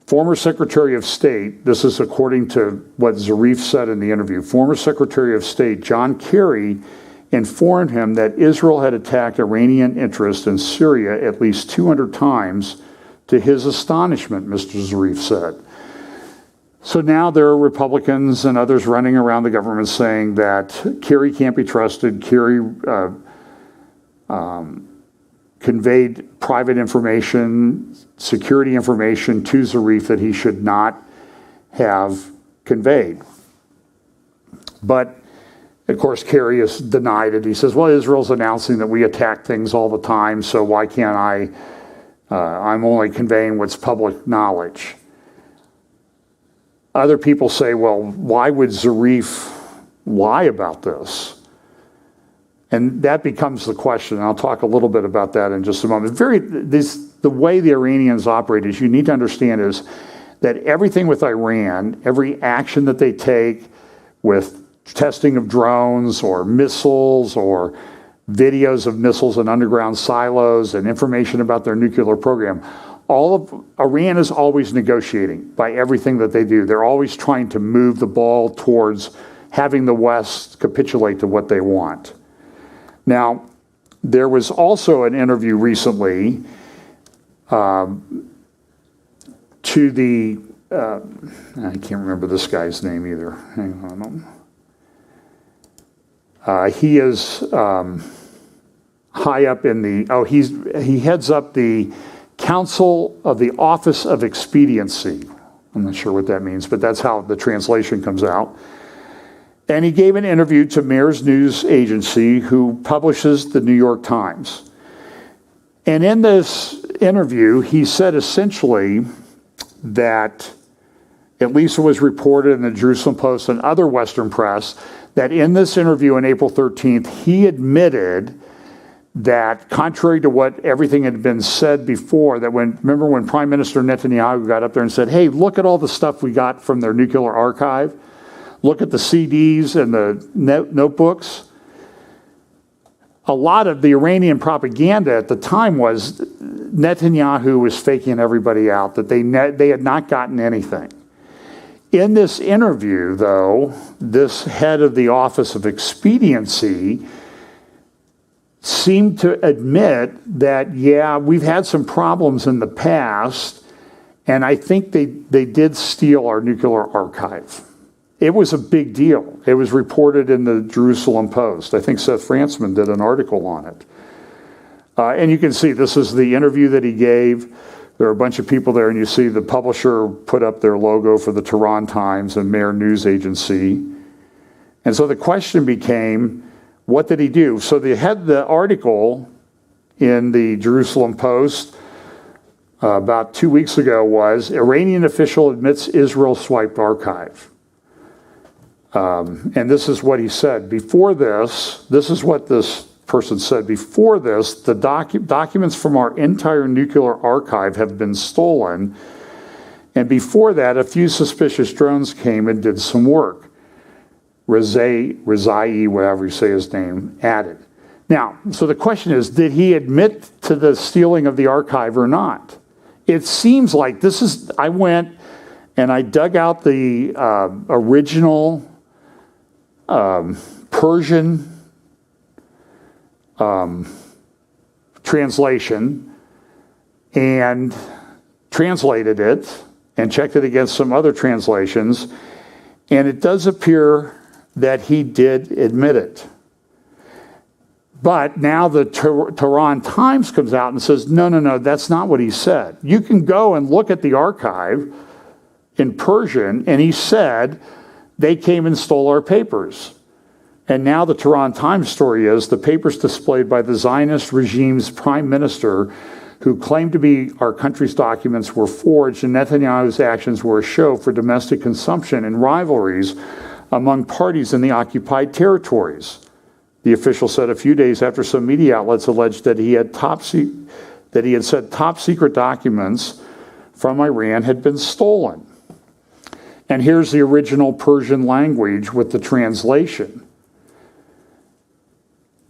Former Secretary of State, this is according to what Zarif said in the interview, former Secretary of State John Kerry informed him that Israel had attacked Iranian interests in Syria at least 200 times, to his astonishment, Mr. Zarif said. So now there are Republicans and others running around the government saying that Kerry can't be trusted. Kerry conveyed private information, security information to Zarif that he should not have conveyed. But Of course, Kerry has denied it. He says, well, Israel's announcing that we attack things all the time, so why can't I'm only conveying what's public knowledge. Other people say, well, why would Zarif lie about this? And that becomes the question. I'll talk a little bit about that in just a moment. The way the Iranians operate is you need to understand is that everything with Iran, every action that they take with testing of drones or missiles or videos of missiles in underground silos and information about their nuclear program, all of Iran is always negotiating by everything that they do. They're always trying to move the ball towards having the West capitulate to what they want. Now, there was also an interview recently to the, I can't remember this guy's name either. Hang on. He is high up in the, he heads up the Council of the Office of Expediency. I'm not sure what that means, but that's how the translation comes out. And he gave an interview to Mayor's News Agency, who publishes the New York Times. And in this interview, he said essentially that, at least it was reported in the Jerusalem Post and other Western press, that in this interview on April 13th, he admitted that contrary to what everything had been said before, that remember when Prime Minister Netanyahu got up there and said, hey, look at all the stuff we got from their nuclear archive. Look at the CDs and the notebooks. A lot of the Iranian propaganda at the time was Netanyahu was faking everybody out, that they had not gotten anything. In this interview, though, this head of the Office of Expediency seemed to admit that, yeah, we've had some problems in the past, and I think they did steal our nuclear archive. It was a big deal. It was reported in the Jerusalem Post. I think Seth Frantzman did an article on it. And you can see this is the interview that he gave. There are a bunch of people there, and you see the publisher put up their logo for the Tehran Times and Mayor News Agency. And so the question became, what did he do? So the article in the Jerusalem Post about 2 weeks ago was, Iranian official admits Israel swiped archive. And this is what he said. Before this is what this person said. Before this, the documents from our entire nuclear archive have been stolen. And before that, a few suspicious drones came and did some work. Rezai, whatever you say his name, added. Now, so the question is, did he admit to the stealing of the archive or not? It seems like I went and I dug out the original Persian translation and translated it and checked it against some other translations, and it does appear that he did admit it. But now the Tehran Times comes out and says, no, that's not what he said. You can go and look at the archive in Persian, and he said, they came and stole our papers. And now the Tehran Times story is the papers displayed by the Zionist regime's prime minister, who claimed to be our country's documents, were forged, and Netanyahu's actions were a show for domestic consumption and rivalries among parties in the occupied territories. The official said a few days after some media outlets alleged that he had said top secret documents from Iran had been stolen. And here's the original Persian language with the translation.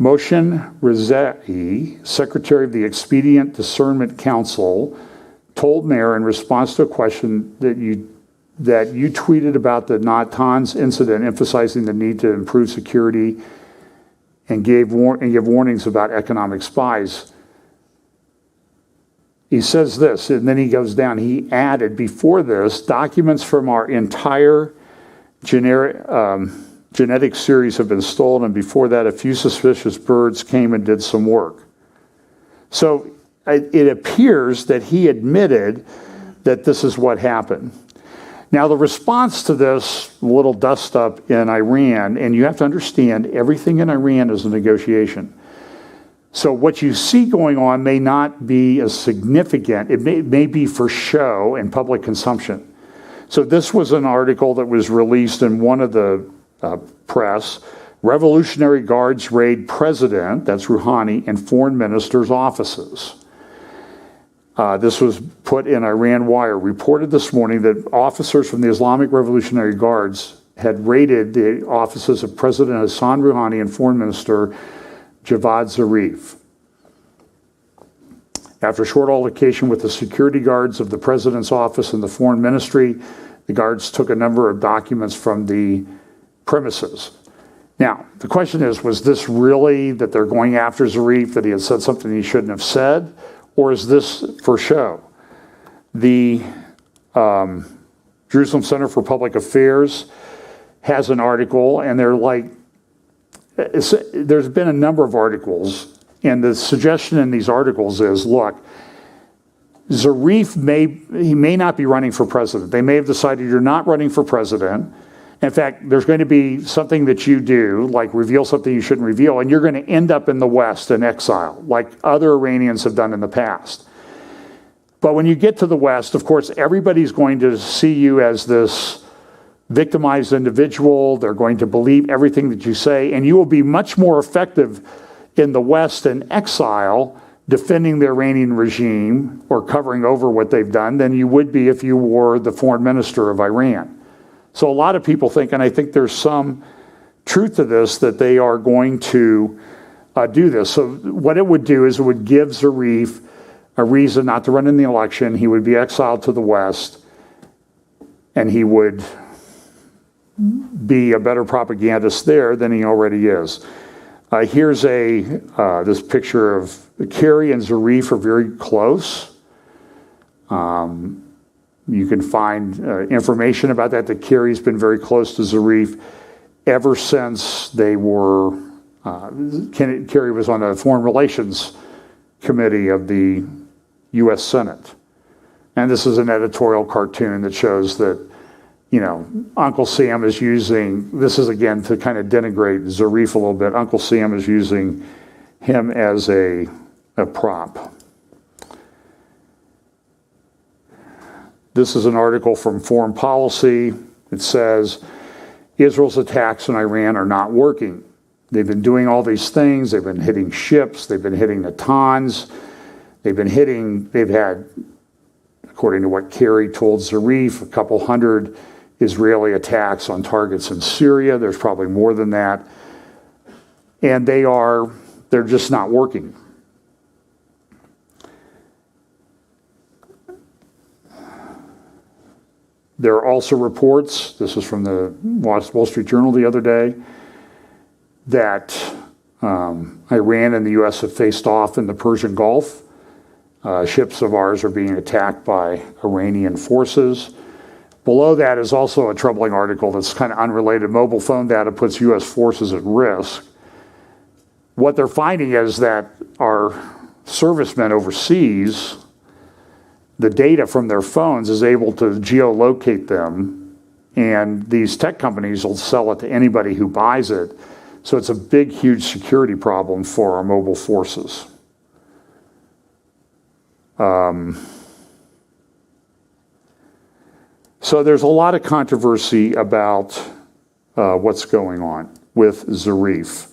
Moshe Rezai, Secretary of the Expedient Discernment Council, told Mayor in response to a question that you tweeted about the Natanz incident, emphasizing the need to improve security and give warnings about economic spies. He says this, and then he goes down. He added, before this, documents from our entire genetic series have been stolen, and before that, a few suspicious birds came and did some work. So it appears that he admitted that this is what happened. Now, the response to this little dust-up in Iran, and you have to understand, everything in Iran is a negotiation. So what you see going on may not be as significant. It may be for show and public consumption. So this was an article that was released in one of the press. Revolutionary Guards raid president, that's Rouhani, and foreign ministers' offices. This was put in Iran Wire, reported this morning that officers from the Islamic Revolutionary Guards had raided the offices of President Hassan Rouhani and Foreign Minister Javad Zarif. After a short altercation with the security guards of the President's office and the Foreign Ministry, the guards took a number of documents from the premises. Now, the question is, was this really that they're going after Zarif, that he had said something he shouldn't have said? Or is this for show? The Jerusalem Center for Public Affairs has an article, and there's been a number of articles, and the suggestion in these articles is, look, Zarif may not be running for president. They may have decided you're not running for president. In fact, there's going to be something that you do, like reveal something you shouldn't reveal, and you're going to end up in the West in exile, like other Iranians have done in the past. But when you get to the West, of course, everybody's going to see you as this victimized individual. They're going to believe everything that you say, and you will be much more effective in the West in exile, defending the Iranian regime or covering over what they've done, than you would be if you were the foreign minister of Iran. So a lot of people think, and I think there's some truth to this, that they are going to do this. So what it would do is it would give Zarif a reason not to run in the election. He would be exiled to the West, and he would be a better propagandist there than he already is. Here's this picture of Kerry and Zarif are very close. You can find information about that Kerry's been very close to Zarif ever since they were, Kerry was on a foreign relations committee of the U.S. Senate. And this is an editorial cartoon that shows that, Uncle Sam is using, this is again to kind of denigrate Zarif a little bit, Uncle Sam is using him as a prop. This is an article from Foreign Policy. It says, Israel's attacks in Iran are not working. They've been doing all these things. They've been hitting ships. They've been hitting Natanz. They've had, according to what Kerry told Zarif, a couple hundred Israeli attacks on targets in Syria. There's probably more than that. And they're just not working. There are also reports, this was from the Wall Street Journal the other day, that Iran and the U.S. have faced off in the Persian Gulf. Ships of ours are being attacked by Iranian forces. Below that is also a troubling article that's kind of unrelated. Mobile phone data puts U.S. forces at risk. What they're finding is that our servicemen overseas, the data from their phones is able to geolocate them, and these tech companies will sell it to anybody who buys it. So it's a big, huge security problem for our mobile forces. So there's a lot of controversy about what's going on with Zarif.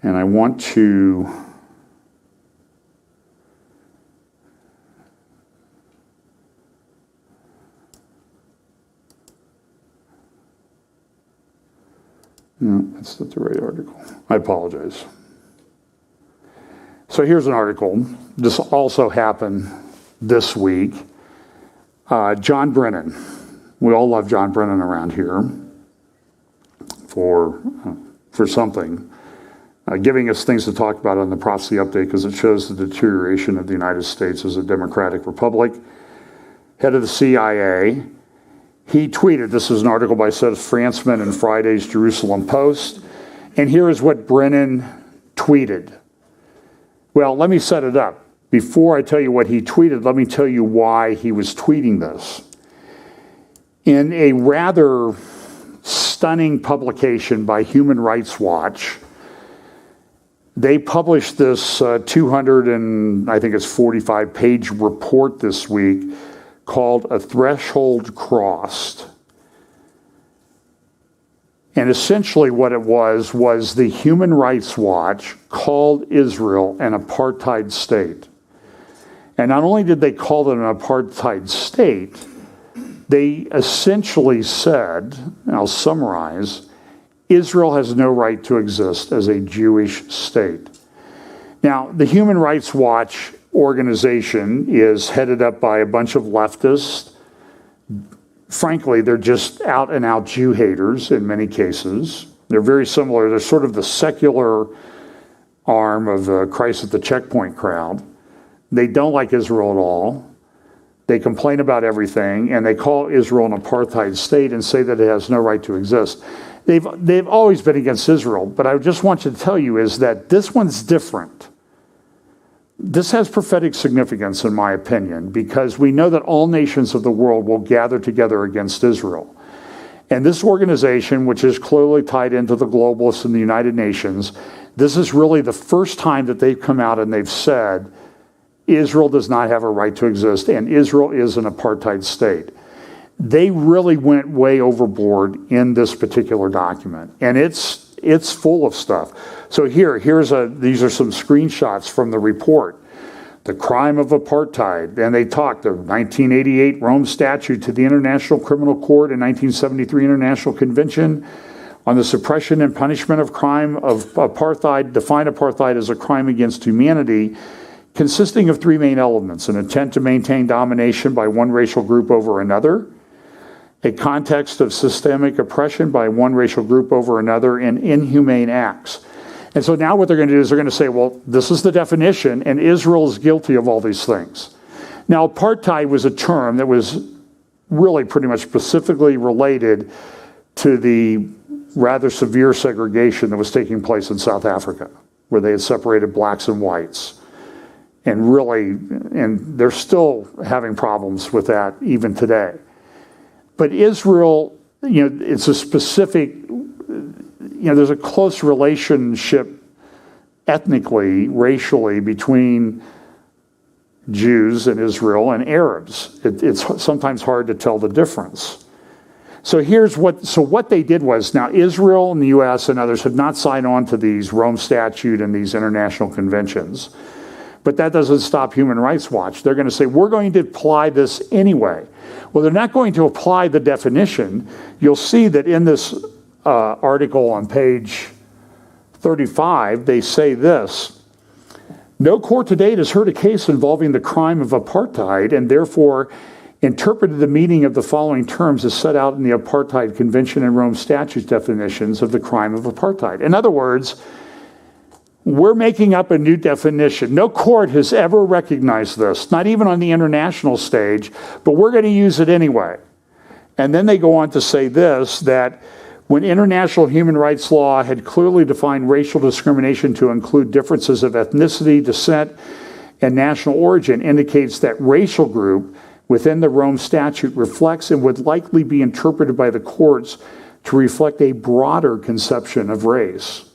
And I want to no, that's not the right article. I apologize. So here's an article. This also happened this week. John Brennan. We all love John Brennan around here for something. Giving us things to talk about on the Prophecy Update because it shows the deterioration of the United States as a democratic republic. Head of the CIA. He tweeted, this is an article by Seth Frantzman in Friday's Jerusalem Post, and here is what Brennan tweeted. Well, let me set it up. Before I tell you what he tweeted, let me tell you why he was tweeting this. In a rather stunning publication by Human Rights Watch, they published this 245-page report this week called A Threshold Crossed. And essentially what it was the Human Rights Watch called Israel an apartheid state. And not only did they call it an apartheid state, they essentially said, and I'll summarize, Israel has no right to exist as a Jewish state. Now, the Human Rights Watch organization is headed up by a bunch of leftists. Frankly, they're just out-and-out Jew haters in many cases. They're very similar. They're sort of the secular arm of the Christ at the Checkpoint crowd. They don't like Israel at all. They complain about everything, and they call Israel an apartheid state and say that it has no right to exist. They've always been against Israel, but I just want you to tell you is that this one's different. This has prophetic significance, in my opinion, because we know that all nations of the world will gather together against Israel. And this organization, which is clearly tied into the globalists and the United Nations, this is really the first time that they've come out and they've said, Israel does not have a right to exist, and Israel is an apartheid state. They really went way overboard in this particular document, and it's full of stuff. So these are some screenshots from the report. The crime of apartheid, and they talked the 1988 Rome Statute to the International Criminal Court and 1973 International Convention on the suppression and punishment of crime of apartheid, define apartheid as a crime against humanity, consisting of three main elements: an intent to maintain domination by one racial group over another, a context of systemic oppression by one racial group over another, and inhumane acts. And so now what they're going to do is they're going to say, well, this is the definition, and Israel is guilty of all these things. Now, apartheid was a term that was really pretty much specifically related to the rather severe segregation that was taking place in South Africa, where they had separated blacks and whites. And they're still having problems with that even today. But Israel, it's a specific, there's a close relationship ethnically, racially, between Jews in Israel and Arabs. It's sometimes hard to tell the difference. So what they did was, now Israel and the U.S. and others have not signed on to these Rome Statute and these international conventions. But that doesn't stop Human Rights Watch. They're going to say, we're going to apply this anyway. Well, they're not going to apply the definition. You'll see that in this article on page 35, they say this: no court to date has heard a case involving the crime of apartheid and therefore interpreted the meaning of the following terms as set out in the Apartheid Convention and Rome Statute definitions of the crime of apartheid. In other words, we're making up a new definition. No court has ever recognized this, not even on the international stage, but we're going to use it anyway. And then they go on to say this, that when international human rights law had clearly defined racial discrimination to include differences of ethnicity, descent, and national origin, indicates that racial group within the Rome Statute reflects and would likely be interpreted by the courts to reflect a broader conception of race.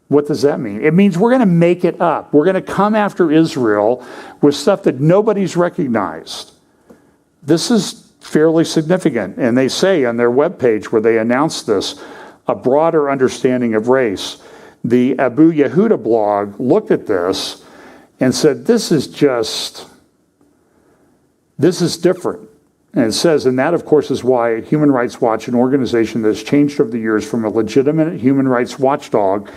What does that mean? It means we're going to make it up. We're going to come after Israel with stuff that nobody's recognized. This is fairly significant. And they say on their webpage where they announce this, a broader understanding of race. The Abu Yehuda blog looked at this and said, this is different. And it says, and that, of course, is why Human Rights Watch, an organization that has changed over the years from a legitimate human rights watchdog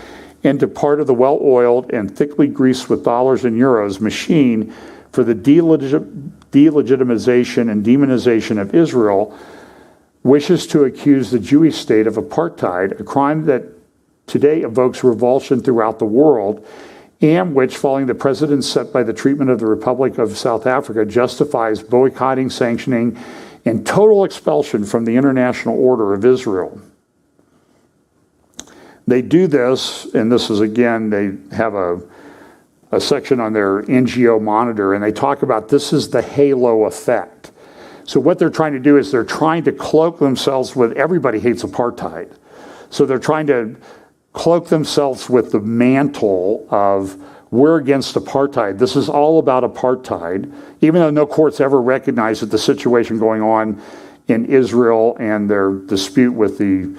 into part of the well-oiled and thickly greased with dollars and euros machine for the delegitimization and demonization of Israel, wishes to accuse the Jewish state of apartheid, a crime that today evokes revulsion throughout the world, and which, following the precedent set by the treatment of the Republic of South Africa, justifies boycotting, sanctioning, and total expulsion from the international order of Israel. They do this, and this is, again, they have a section on their NGO monitor, and they talk about this is the halo effect. So what they're trying to do is they're trying to cloak themselves with everybody hates apartheid. So they're trying to cloak themselves with the mantle of we're against apartheid. This is all about apartheid, even though no court's ever recognized that the situation going on in Israel and their dispute with the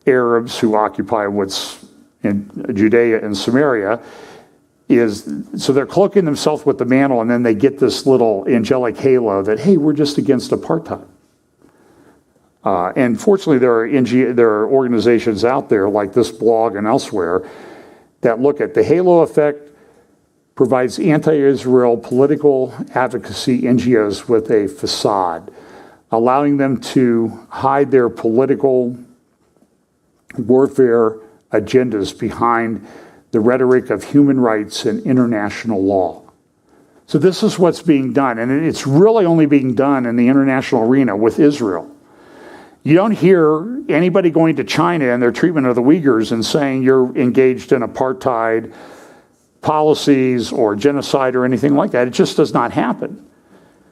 Arabs who occupy what's in Judea and Samaria is, so they're cloaking themselves with the mantle, and then they get this little angelic halo that, hey, we're just against apartheid. And fortunately, there are organizations out there like this blog and elsewhere that look at the halo effect, provides anti-Israel political advocacy NGOs with a facade, allowing them to hide their political warfare agendas behind the rhetoric of human rights and international law. So this is what's being done, and it's really only being done in the international arena with Israel. You don't hear anybody going to China and their treatment of the Uyghurs and saying you're engaged in apartheid policies or genocide or anything like that. It just does not happen.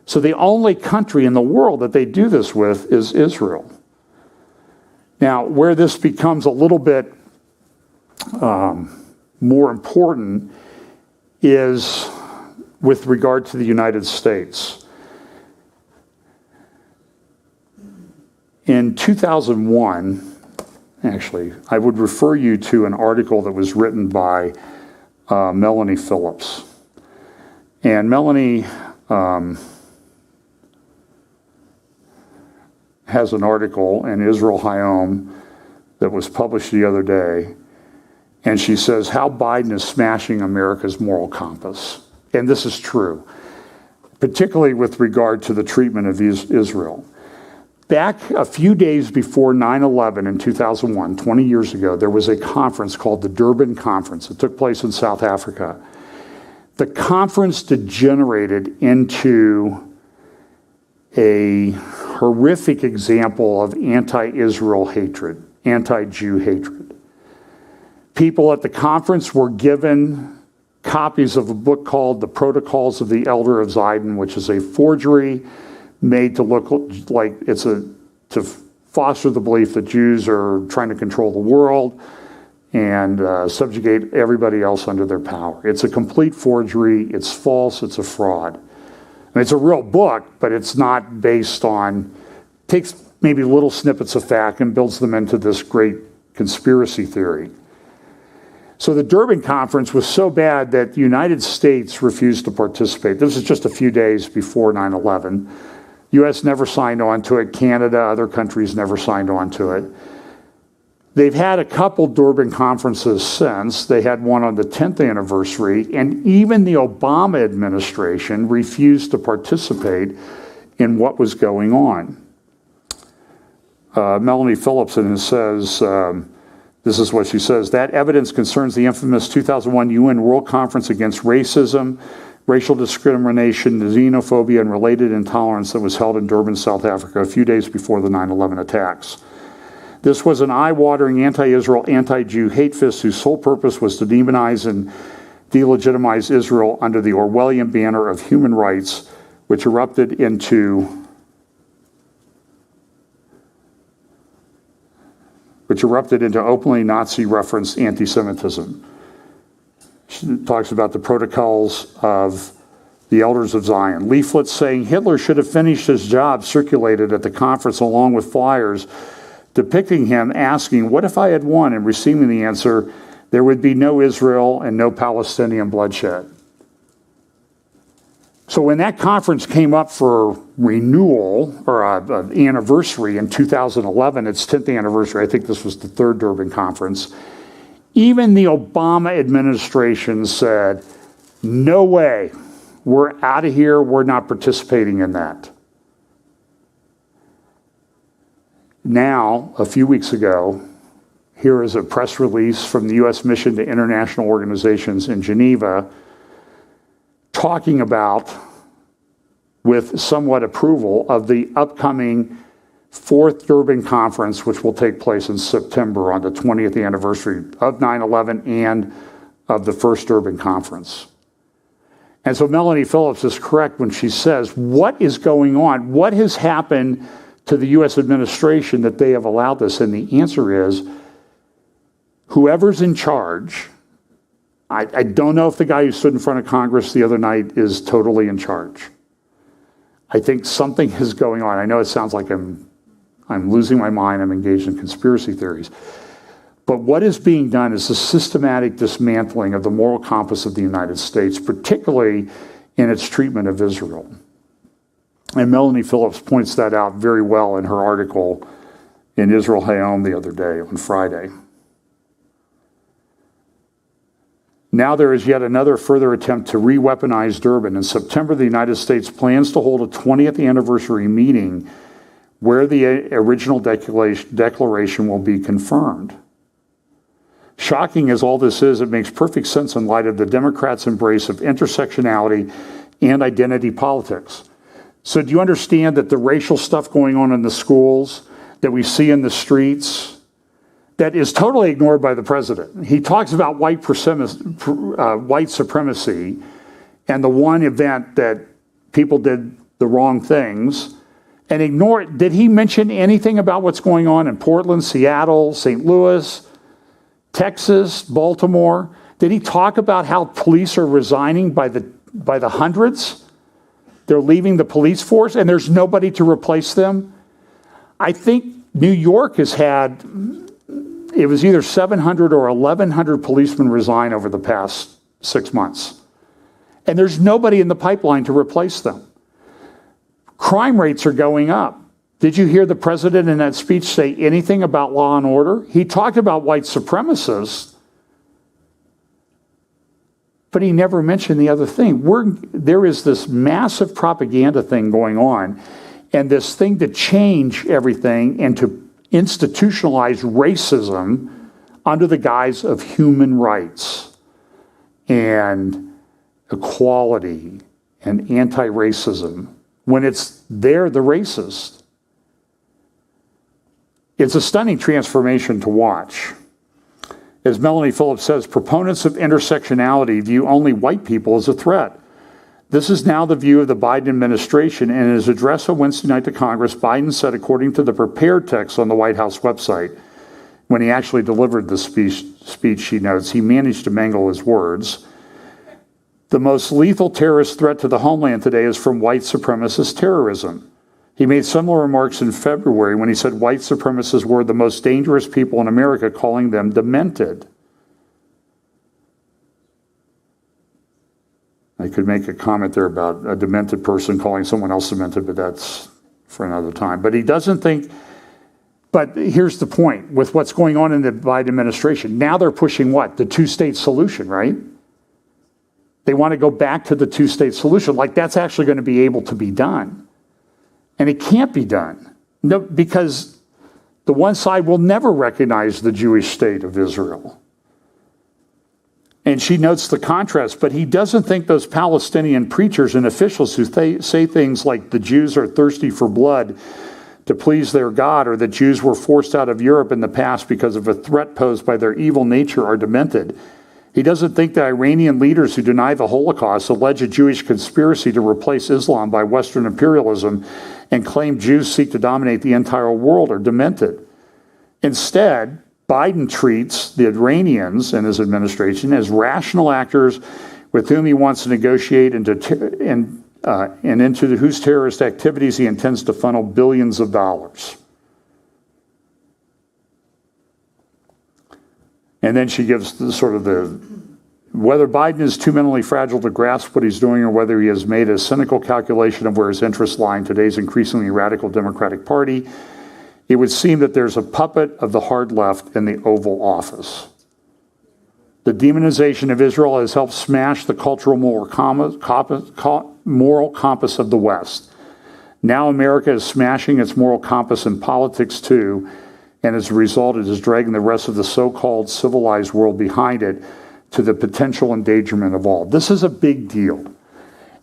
So the only country in the world that they do this with is Israel. Now, where this becomes a little bit more important is with regard to the United States. In 2001, actually, I would refer you to an article that was written by Melanie Phillips. And Melanie has an article in Israel Hayom that was published the other day, and she says how Biden is smashing America's moral compass. And this is true, particularly with regard to the treatment of Israel. Back a few days before 9/11 in 2001, 20 years ago, there was a conference called the Durban Conference. It took place in South Africa. The conference degenerated into a horrific example of anti-Israel hatred, anti-Jew hatred. People at the conference were given copies of a book called The Protocols of the Elder of Zidon, which is a forgery made to look like to foster the belief that Jews are trying to control the world and subjugate everybody else under their power. It's a complete forgery. It's false. It's a fraud. I mean, it's a real book, but it's not based on, takes maybe little snippets of fact and builds them into this great conspiracy theory. So the Durban Conference was so bad that the United States refused to participate. This was just a few days before 9/11. U.S. never signed on to it. Canada, other countries never signed on to it. They've had a couple Durban conferences since. They had one on the 10th anniversary, and even the Obama administration refused to participate in what was going on. Melanie Phillips says, this is what she says, that evidence concerns the infamous 2001 UN World Conference Against Racism, Racial Discrimination, Xenophobia, and Related Intolerance that was held in Durban, South Africa a few days before the 9/11 attacks. This was an eye-watering anti-Israel, anti-Jew hate fest whose sole purpose was to demonize and delegitimize Israel under the Orwellian banner of human rights, which erupted into openly Nazi-referenced anti-Semitism. She talks about the protocols of the Elders of Zion. Leaflets saying Hitler should have finished his job circulated at the conference along with flyers depicting him asking, what if I had won? And receiving the answer, there would be no Israel and no Palestinian bloodshed. So when that conference came up for renewal, or anniversary in 2011, its 10th anniversary, I think this was the third Durban conference, even the Obama administration said, no way, we're out of here, we're not participating in that. Now, a few weeks ago, here is a press release from the U.S. Mission to International Organizations in Geneva talking about, with somewhat approval, of the upcoming fourth Durban Conference, which will take place in September on the 20th anniversary of 9/11 and of the first Durban Conference. And so Melanie Phillips is correct when she says, what is going on? What has happened to the U.S. administration that they have allowed this? And the answer is, whoever's in charge, I don't know if the guy who stood in front of Congress the other night is totally in charge. I think something is going on. I know it sounds like I'm losing my mind, I'm engaged in conspiracy theories. But what is being done is a systematic dismantling of the moral compass of the United States, particularly in its treatment of Israel. And Melanie Phillips points that out very well in her article in Israel Hayom the other day, on Friday. Now there is yet another further attempt to re-weaponize Durban. In September, the United States plans to hold a 20th anniversary meeting where the original declaration will be confirmed. Shocking as all this is, it makes perfect sense in light of the Democrats' embrace of intersectionality and identity politics. So do you understand that the racial stuff going on in the schools, that we see in the streets, that is totally ignored by the president? He talks about white supremacy and the one event that people did the wrong things and ignore it. Did he mention anything about what's going on in Portland, Seattle, St. Louis, Texas, Baltimore? Did he talk about how police are resigning by the hundreds? They're leaving the police force and there's nobody to replace them. I think New York has had, it was either 700 or 1,100 policemen resign over the past 6 months. And there's nobody in the pipeline to replace them. Crime rates are going up. Did you hear the president in that speech say anything about law and order? He talked about white supremacists, but he never mentioned the other thing. There is this massive propaganda thing going on, and this thing to change everything and to institutionalize racism under the guise of human rights and equality and anti-racism, when they're the racist. It's a stunning transformation to watch. As Melanie Phillips says, proponents of intersectionality view only white people as a threat. This is now the view of the Biden administration. And in his address on Wednesday night to Congress, Biden said, according to the prepared text on the White House website, when he actually delivered the speech, he notes, he managed to mangle his words. The most lethal terrorist threat to the homeland today is from white supremacist terrorism. He made similar remarks in February when he said white supremacists were the most dangerous people in America, calling them demented. I could make a comment there about a demented person calling someone else demented, but that's for another time. But he doesn't think, but here's the point with what's going on in the Biden administration. Now they're pushing what? The two-state solution, right? They want to go back to the two-state solution, like that's actually going to be able to be done. And it can't be done. No, because the one side will never recognize the Jewish state of Israel. And she notes the contrast, but he doesn't think those Palestinian preachers and officials who say things like the Jews are thirsty for blood to please their God, or that Jews were forced out of Europe in the past because of a threat posed by their evil nature, are demented. He doesn't think that Iranian leaders who deny the Holocaust, allege a Jewish conspiracy to replace Islam by Western imperialism, and claim Jews seek to dominate the entire world are demented. Instead, Biden treats the Iranians and his administration as rational actors with whom he wants to negotiate and into whose terrorist activities he intends to funnel billions of dollars. And then she gives whether Biden is too mentally fragile to grasp what he's doing, or whether he has made a cynical calculation of where his interests lie in today's increasingly radical Democratic Party, it would seem that there's a puppet of the hard left in the Oval Office. The demonization of Israel has helped smash the cultural moral compass of the West. Now America is smashing its moral compass in politics too, and as a result, it is dragging the rest of the so-called civilized world behind it to the potential endangerment of all. This is a big deal.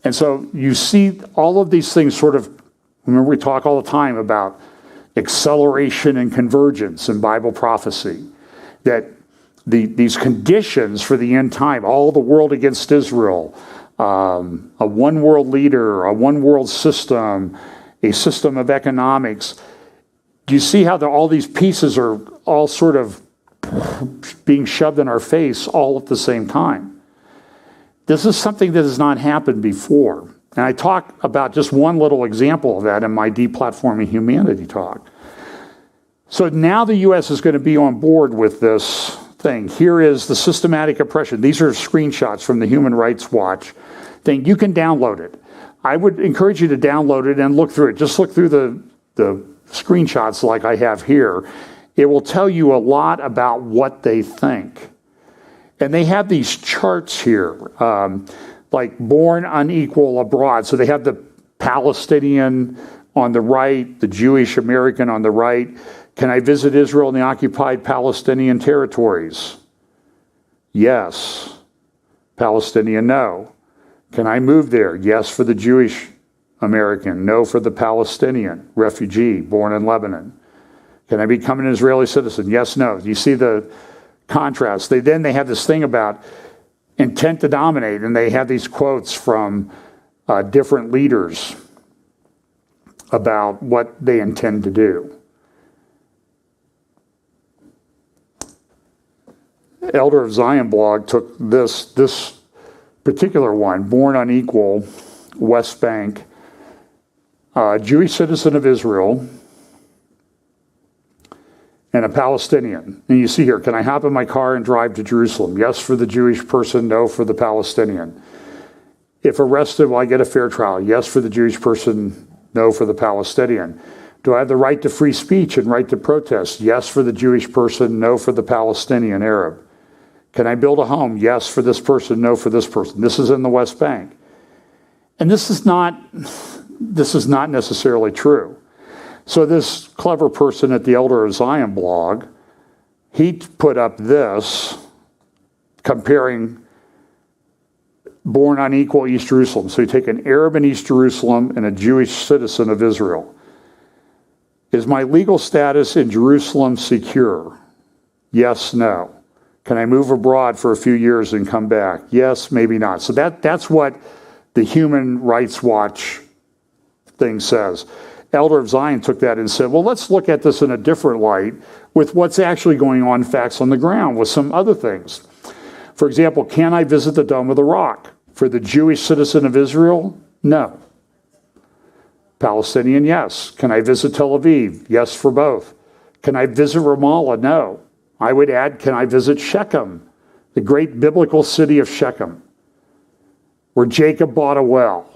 And so you see all of these things remember we talk all the time about acceleration and convergence in Bible prophecy, that these conditions for the end time, all the world against Israel, a one world leader, a one world system, a system of economics. Do you see how all these pieces are all sort of being shoved in our face all at the same time? This is something that has not happened before. And I talk about just one little example of that in my Deplatforming Humanity talk. So now the U.S. is going to be on board with this thing. Here is the systematic oppression. These are screenshots from the Human Rights Watch thing. You can download it. I would encourage you to download it and look through it. Just look through the screenshots like I have here. It will tell you a lot about what they think. And they have these charts here, like born unequal abroad. So they have the Palestinian on the right, the Jewish American on the right. Can I visit Israel and the occupied Palestinian territories? Yes. Palestinian, no. Can I move there? Yes for the Jewish American, no for the Palestinian refugee born in Lebanon. Can I become an Israeli citizen? Yes, no. You see the contrast. They have this thing about intent to dominate, and they have these quotes from different leaders about what they intend to do. Elder of Zion blog took this particular one, born unequal, West Bank, Jewish citizen of Israel, and a Palestinian. And you see here, can I hop in my car and drive to Jerusalem? Yes for the Jewish person, no for the Palestinian. If arrested, will I get a fair trial? Yes for the Jewish person, no for the Palestinian. Do I have the right to free speech and right to protest? Yes for the Jewish person, no for the Palestinian Arab. Can I build a home? Yes for this person, no for this person. This is in the West Bank. And this is not necessarily true. So this clever person at the Elder of Zion blog, he put up this, comparing born unequal East Jerusalem. So you take an Arab in East Jerusalem and a Jewish citizen of Israel. Is my legal status in Jerusalem secure? Yes, no. Can I move abroad for a few years and come back? Yes, maybe not. So that's what the Human Rights Watch thing says. Elder of Zion took that and said, well, let's look at this in a different light with what's actually going on, facts on the ground, with some other things. For example, can I visit the Dome of the Rock? For the Jewish citizen of Israel? No. Palestinian, yes. Can I visit Tel Aviv? Yes for both. Can I visit Ramallah? No. I would add, can I visit Shechem, the great biblical city of Shechem, where Jacob bought a well,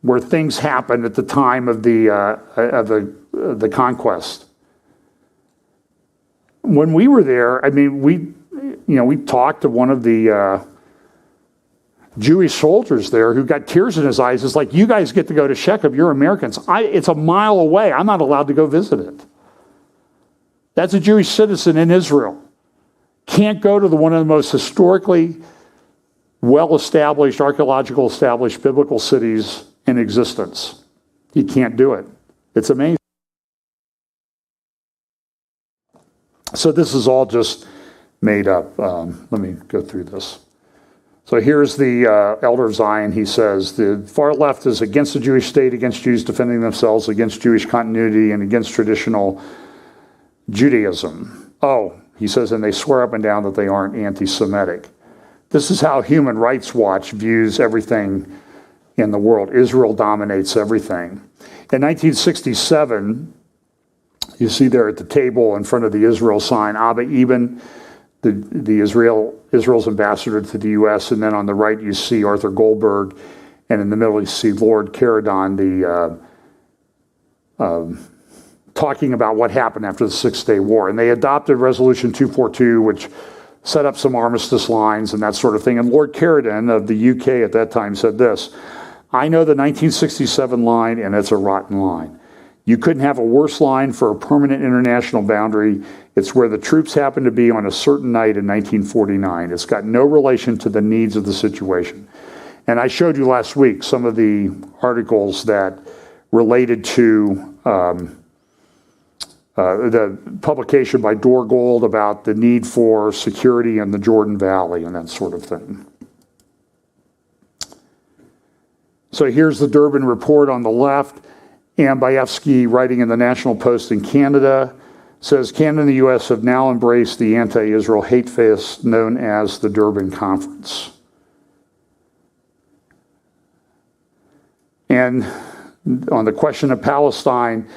where things happened at the time of the conquest. When we were there, I mean, we talked to one of the Jewish soldiers there who got tears in his eyes. It's like, you guys get to go to Shechem, you're Americans. It's a mile away. I'm not allowed to go visit it. That's a Jewish citizen in Israel. Can't go to one of the most historically well-established, archaeological established biblical cities in existence. He can't do it. It's amazing. So this is all just made up. Let me go through this. So here's the Elder of Zion. He says, the far left is against the Jewish state, against Jews defending themselves, against Jewish continuity, and against traditional Judaism. Oh, he says, and they swear up and down that they aren't anti-Semitic. This is how Human Rights Watch views everything in the world. Israel dominates everything. In 1967, you see there at the table in front of the Israel sign, Abba Eban, Israel's ambassador to the U.S., and then on the right you see Arthur Goldberg, and in the middle you see Lord Caradon, talking about what happened after the Six-Day War. And they adopted Resolution 242, which set up some armistice lines and that sort of thing. And Lord Caradon of the UK at that time said this, I know the 1967 line, and it's a rotten line. You couldn't have a worse line for a permanent international boundary. It's where the troops happened to be on a certain night in 1949. It's got no relation to the needs of the situation. And I showed you last week some of the articles that related to the publication by Dorgold about the need for security in the Jordan Valley and that sort of thing. So here's the Durban Report on the left. Ambayevsky, writing in the National Post in Canada, says Canada and the U.S. have now embraced the anti-Israel hate fest known as the Durban Conference. And on the question of Palestine,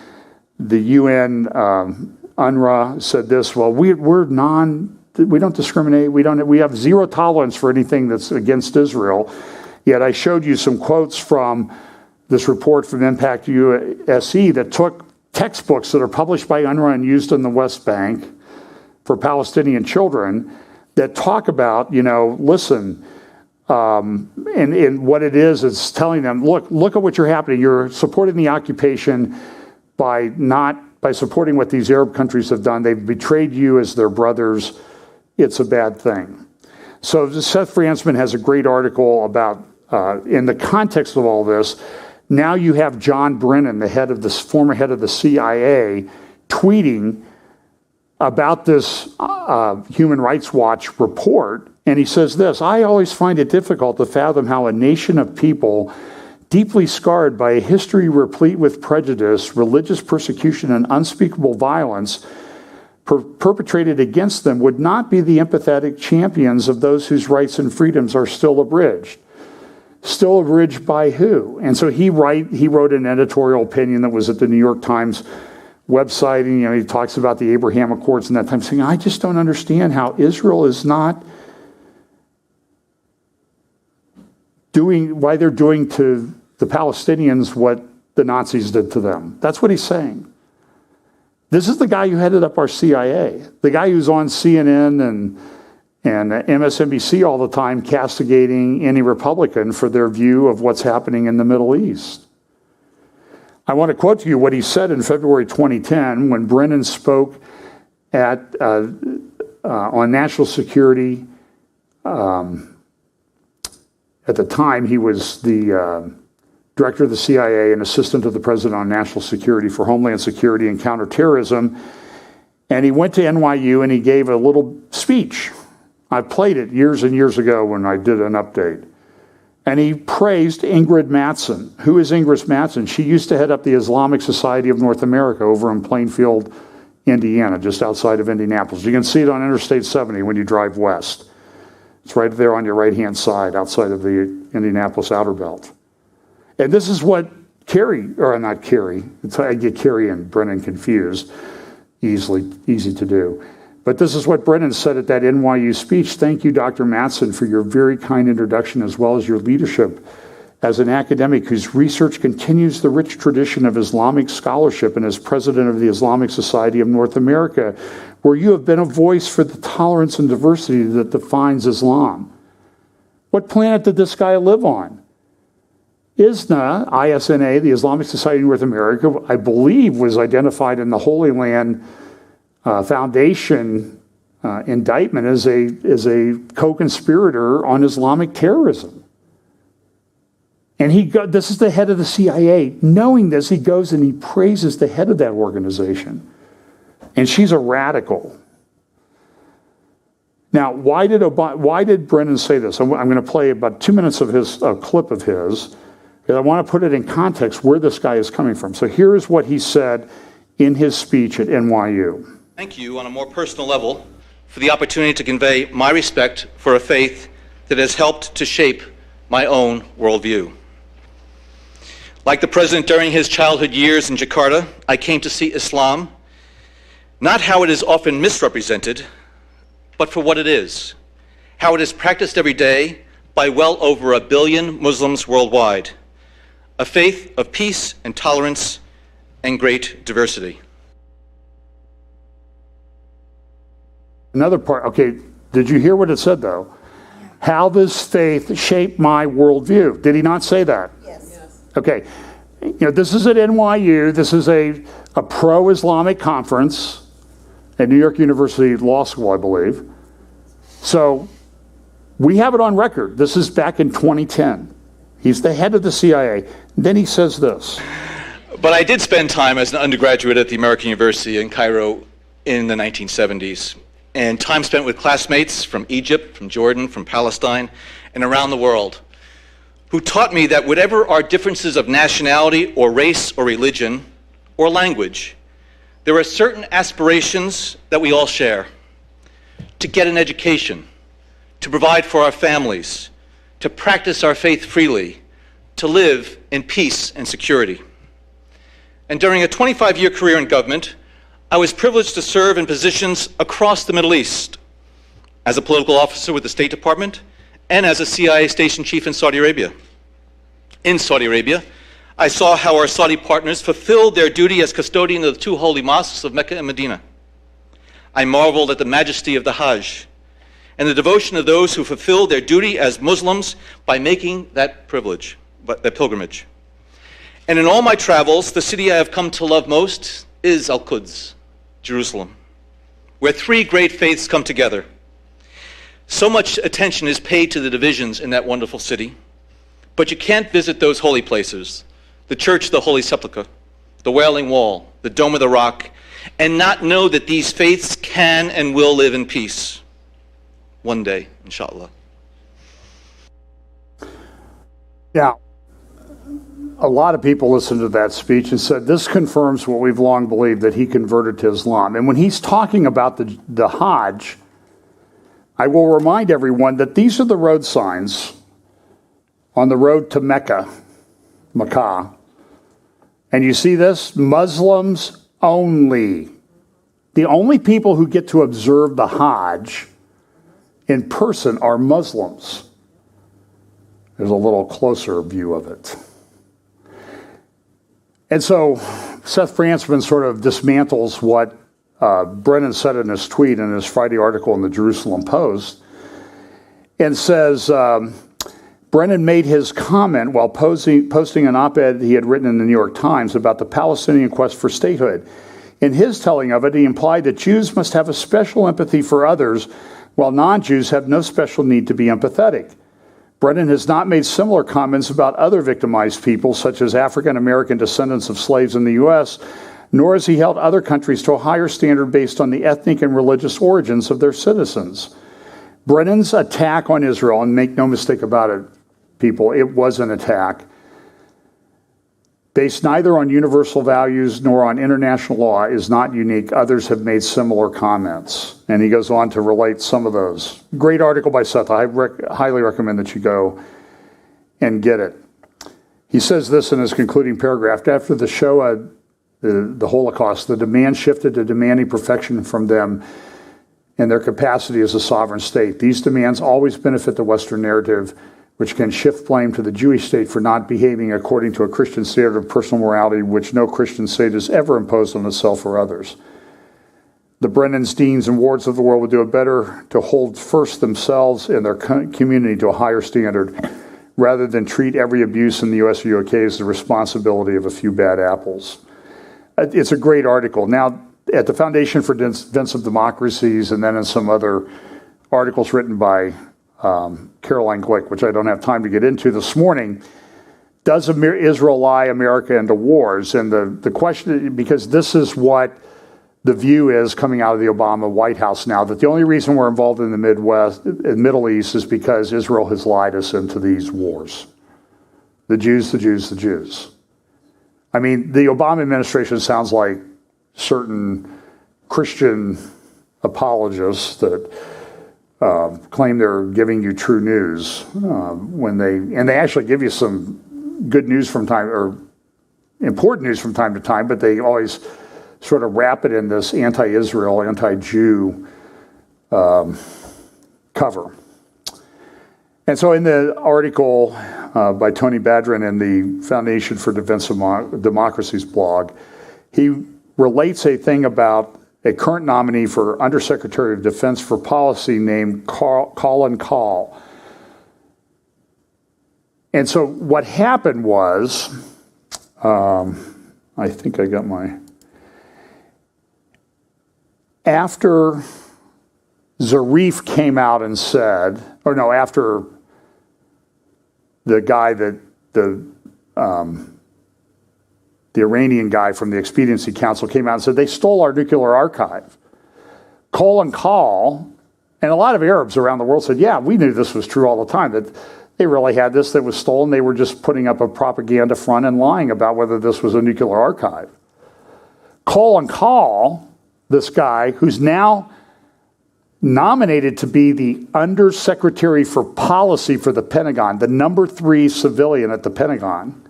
the UN, UNRWA said this, well, we don't discriminate, we have zero tolerance for anything that's against Israel. Yet I showed you some quotes from this report from Impact USE that took textbooks that are published by UNRWA and used in the West Bank for Palestinian children that talk about, listen, and what it is, it's telling them, look at what you're happening. You're supporting the occupation by supporting what these Arab countries have done. They've betrayed you as their brothers. It's a bad thing. So Seth Fransman has a great article about, in the context of all this, now you have John Brennan, former head of the CIA, tweeting about this Human Rights Watch report. And he says this, I always find it difficult to fathom how a nation of people deeply scarred by a history replete with prejudice, religious persecution, and unspeakable violence perpetrated against them would not be the empathetic champions of those whose rights and freedoms are still abridged. Still abridged by who? And so he wrote an editorial opinion that was at the New York Times website, and he talks about the Abraham Accords and that time, saying, I just don't understand how Israel is not why they're doing to the Palestinians what the Nazis did to them. That's what he's saying. This is the guy who headed up our CIA, the guy who's on CNN and MSNBC all the time castigating any Republican for their view of what's happening in the Middle East. I want to quote to you what he said in February 2010 when Brennan spoke on national security. At the time, he was the director of the CIA and assistant to the president on national security for Homeland Security and counterterrorism. And he went to NYU and he gave a little speech. I played it years and years ago when I did an update. And he praised Ingrid Mattson. Who is Ingrid Mattson? She used to head up the Islamic Society of North America over in Plainfield, Indiana, just outside of Indianapolis. You can see it on Interstate 70 when you drive west. It's right there on your right-hand side outside of the Indianapolis Outer Belt. And this is what I get Kerry and Brennan confused, easy to do. But this is what Brennan said at that NYU speech. Thank you, Dr. Mattson, for your very kind introduction as well as your leadership as an academic whose research continues the rich tradition of Islamic scholarship and as president of the Islamic Society of North America, where you have been a voice for the tolerance and diversity that defines Islam. What planet did this guy live on? ISNA, the Islamic Society of North America, I believe was identified in the Holy Land Foundation indictment as a co-conspirator on Islamic terrorism. And this is the head of the CIA. Knowing this, he goes and he praises the head of that organization. And she's a radical. Now, why did Brennan say this? I'm going to play about 2 minutes of a clip of his, because I want to put it in context where this guy is coming from. So here is what he said in his speech at NYU. Thank you on a more personal level for the opportunity to convey my respect for a faith that has helped to shape my own worldview. Like the president during his childhood years in Jakarta, I came to see Islam not how it is often misrepresented, but for what it is, how it is practiced every day by well over 1 billion Muslims worldwide, a faith of peace and tolerance and great diversity. Another part, okay, did you hear what it said though? Yeah. How this faith shaped my worldview. Did he not say that? Yes. Okay, this is at NYU. This is a pro-Islamic conference at New York University Law School, I believe. So we have it on record. This is back in 2010. He's the head of the CIA. Then he says this. But I did spend time as an undergraduate at the American University in Cairo in the 1970s. And time spent with classmates from Egypt, from Jordan, from Palestine, and around the world, who taught me that whatever our differences of nationality or race or religion or language, there are certain aspirations that we all share: to get an education, to provide for our families, to practice our faith freely, to live in peace and security. And during a 25-year career in government, I was privileged to serve in positions across the Middle East, as a political officer with the State Department and as a CIA station chief in Saudi Arabia. In Saudi Arabia, I saw how our Saudi partners fulfilled their duty as custodian of the two holy mosques of Mecca and Medina. I marveled at the majesty of the Hajj and the devotion of those who fulfilled their duty as Muslims by making that pilgrimage. And in all my travels, the city I have come to love most is Al-Quds, Jerusalem, where three great faiths come together. So much attention is paid to the divisions in that wonderful city, but you can't visit those holy places, the Church of the Holy Sepulchre, the Wailing Wall, the Dome of the Rock, and not know that these faiths can and will live in peace. One day, inshallah. Now, a lot of people listened to that speech and said, this confirms what we've long believed, that he converted to Islam. And when he's talking about the Hajj, I will remind everyone that these are the road signs on the road to Mecca. And you see this? Muslims only. The only people who get to observe the Hajj in person are Muslims. There's a little closer view of it. And so Seth Frantzman sort of dismantles what Brennan said in his tweet in his Friday article in the Jerusalem Post, and says Brennan made his comment while posting an op-ed he had written in the New York Times about the Palestinian quest for statehood. In his telling of it, he implied that Jews must have a special empathy for others, while non-Jews have no special need to be empathetic. Brennan has not made similar comments about other victimized people, such as African-American descendants of slaves in the U.S., nor has he held other countries to a higher standard based on the ethnic and religious origins of their citizens. Brennan's attack on Israel, and make no mistake about it, people, it was an attack, based neither on universal values nor on international law, is not unique. Others have made similar comments. And he goes on to relate some of those. Great article by Seth. I highly recommend that you go and get it. He says this in his concluding paragraph: after the Shoah, the Holocaust, the demand shifted to demanding perfection from them and their capacity as a sovereign state. These demands always benefit the Western narrative, which can shift blame to the Jewish state for not behaving according to a Christian standard of personal morality, which no Christian state has ever imposed on itself or others. The Brennans, Deans, and Wards of the world would do it better to hold first themselves and their community to a higher standard, rather than treat every abuse in the US or UK as the responsibility of a few bad apples. It's a great article. Now, at the Foundation for Defense of Democracies, and then in some other articles written by Caroline Glick, which I don't have time to get into this morning, does Israel lie America into wars? And the question, because this is what the view is coming out of the Obama White House now, that the only reason we're involved in the Middle East is because Israel has lied us into these wars. The Jews, the Jews, the Jews. I mean, the Obama administration sounds like certain Christian apologists that claim they're giving you true news when they actually give you some good news from time, or important news from time to time, but they always sort of wrap it in this anti-Israel, anti-Jew cover. And so in the article by Tony Badrin in the Foundation for Defense of Democracy's blog, he relates a thing about a current nominee for Undersecretary of Defense for Policy named Colin Kahl. And so what happened was, I think I got my... After Zarif came out and said, or no, after the guy that, the Iranian guy from the Expediency Council came out and said, they stole our nuclear archive. Colin Kahl, and a lot of Arabs around the world said, yeah, we knew this was true all the time, that they really had this that was stolen. They were just putting up a propaganda front and lying about whether this was a nuclear archive. Colin Kahl, this guy who's now nominated to be the Undersecretary for Policy for the Pentagon, the number 3 civilian at the Pentagon,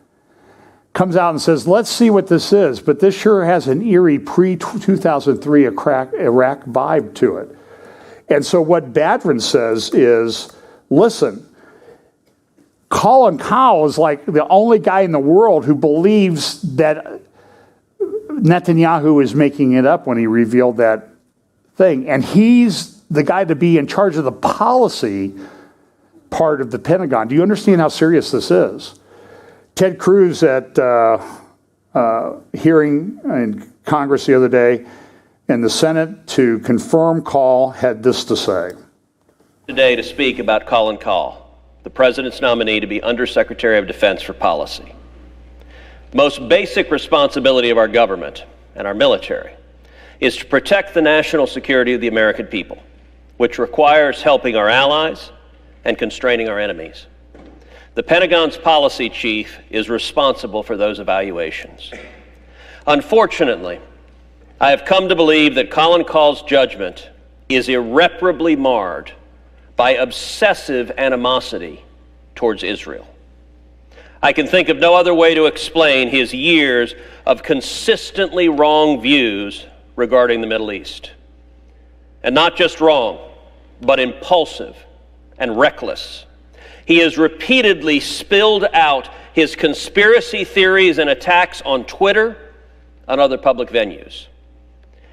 comes out and says, let's see what this is, but this sure has an eerie pre-2003 Iraq vibe to it. And so what Badrin says is, listen, Colin Kahl is like the only guy in the world who believes that Netanyahu is making it up when he revealed that thing. And he's the guy to be in charge of the policy part of the Pentagon. Do you understand how serious this is? Ted Cruz at hearing in Congress the other day in the Senate to confirm Kahl had this to say. Today to speak about Colin Kahl, the President's nominee to be Undersecretary of Defense for Policy. The most basic responsibility of our government and our military is to protect the national security of the American people, which requires helping our allies and constraining our enemies. The Pentagon's policy chief is responsible for those evaluations. Unfortunately, I have come to believe that Colin Kahl's judgment is irreparably marred by obsessive animosity towards Israel. I can think of no other way to explain his years of consistently wrong views regarding the Middle East. And not just wrong, but impulsive and reckless. He has repeatedly spilled out his conspiracy theories and attacks on Twitter and other public venues.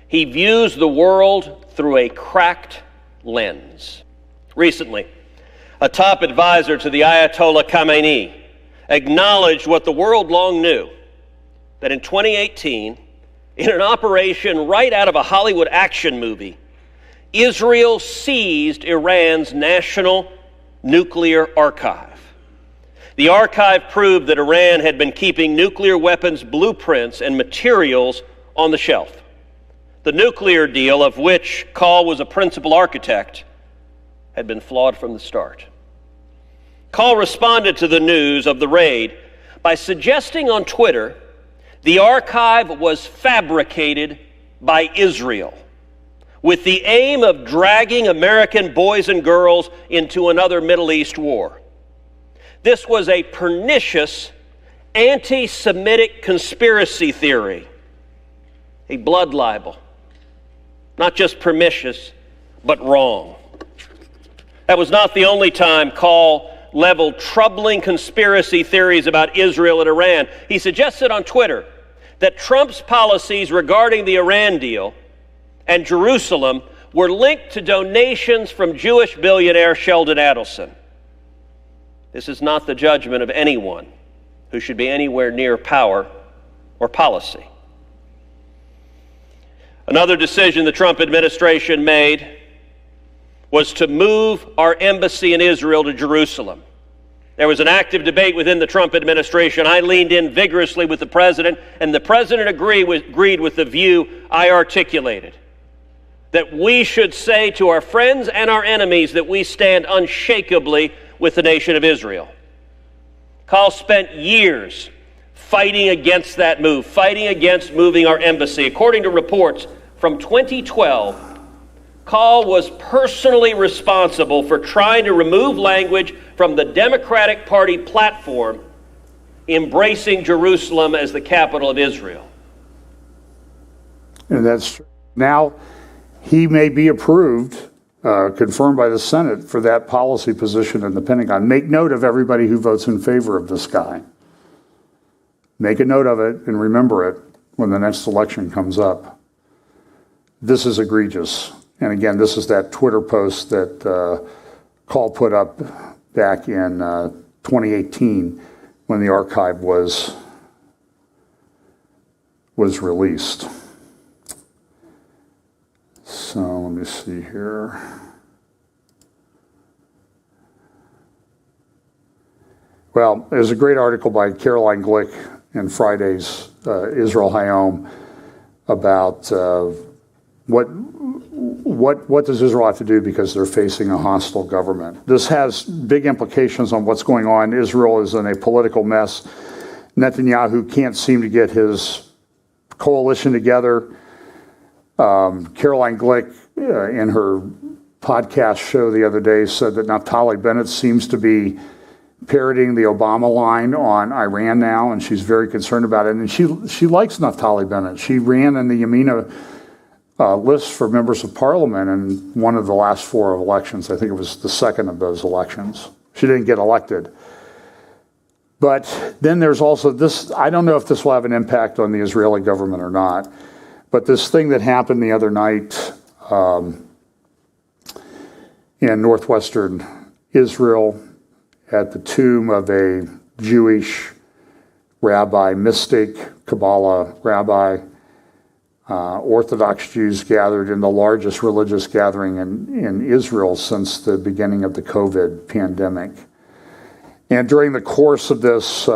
He views the world through a cracked lens. Recently, a top advisor to the Ayatollah Khamenei acknowledged what the world long knew, that in 2018, in an operation right out of a Hollywood action movie, Israel seized Iran's national nuclear archive. The archive proved that Iran had been keeping nuclear weapons blueprints and materials on the shelf. The nuclear deal, of which Kahl was a principal architect, had been flawed from the start. Kahl responded to the news of the raid by suggesting on Twitter the archive was fabricated by Israel with the aim of dragging American boys and girls into another Middle East war. This was a pernicious anti-Semitic conspiracy theory, a blood libel, not just pernicious, but wrong. That was not the only time Kahl leveled troubling conspiracy theories about Israel and Iran. He suggested on Twitter that Trump's policies regarding the Iran deal and Jerusalem were linked to donations from Jewish billionaire Sheldon Adelson. This is not the judgment of anyone who should be anywhere near power or policy. Another decision the Trump administration made was to move our embassy in Israel to Jerusalem. There was an active debate within the Trump administration. I leaned in vigorously with the president, and the president agreed with the view I articulated, that we should say to our friends and our enemies that we stand unshakably with the nation of Israel. Kahl spent years fighting against that move, fighting against moving our embassy. According to reports from 2012, Kahl was personally responsible for trying to remove language from the Democratic Party platform embracing Jerusalem as the capital of Israel. And that's true. Now, he may be approved, confirmed by the Senate for that policy position in the Pentagon. Make note of everybody who votes in favor of this guy. Make a note of it and remember it when the next election comes up. This is egregious. And again, this is that Twitter post that Kahl put up back in 2018 when the archive was released. So let me see here. Well, there's a great article by Caroline Glick in Friday's Israel Hayom about what does Israel have to do because they're facing a hostile government? This has big implications on what's going on. Israel is in a political mess. Netanyahu can't seem to get his coalition together. Caroline Glick, in her podcast show the other day, said that Naftali Bennett seems to be parroting the Obama line on Iran now, and she's very concerned about it. And she likes Naftali Bennett. She ran in the Yamina list for members of parliament in one of the last 4 elections. I think it was the second of those elections. She didn't get elected. But then there's also this, I don't know if this will have an impact on the Israeli government or not, but this thing that happened the other night in northwestern Israel at the tomb of a Jewish rabbi, mystic, Kabbalah rabbi. Orthodox Jews gathered in the largest religious gathering in Israel since the beginning of the COVID pandemic. And during the course of this,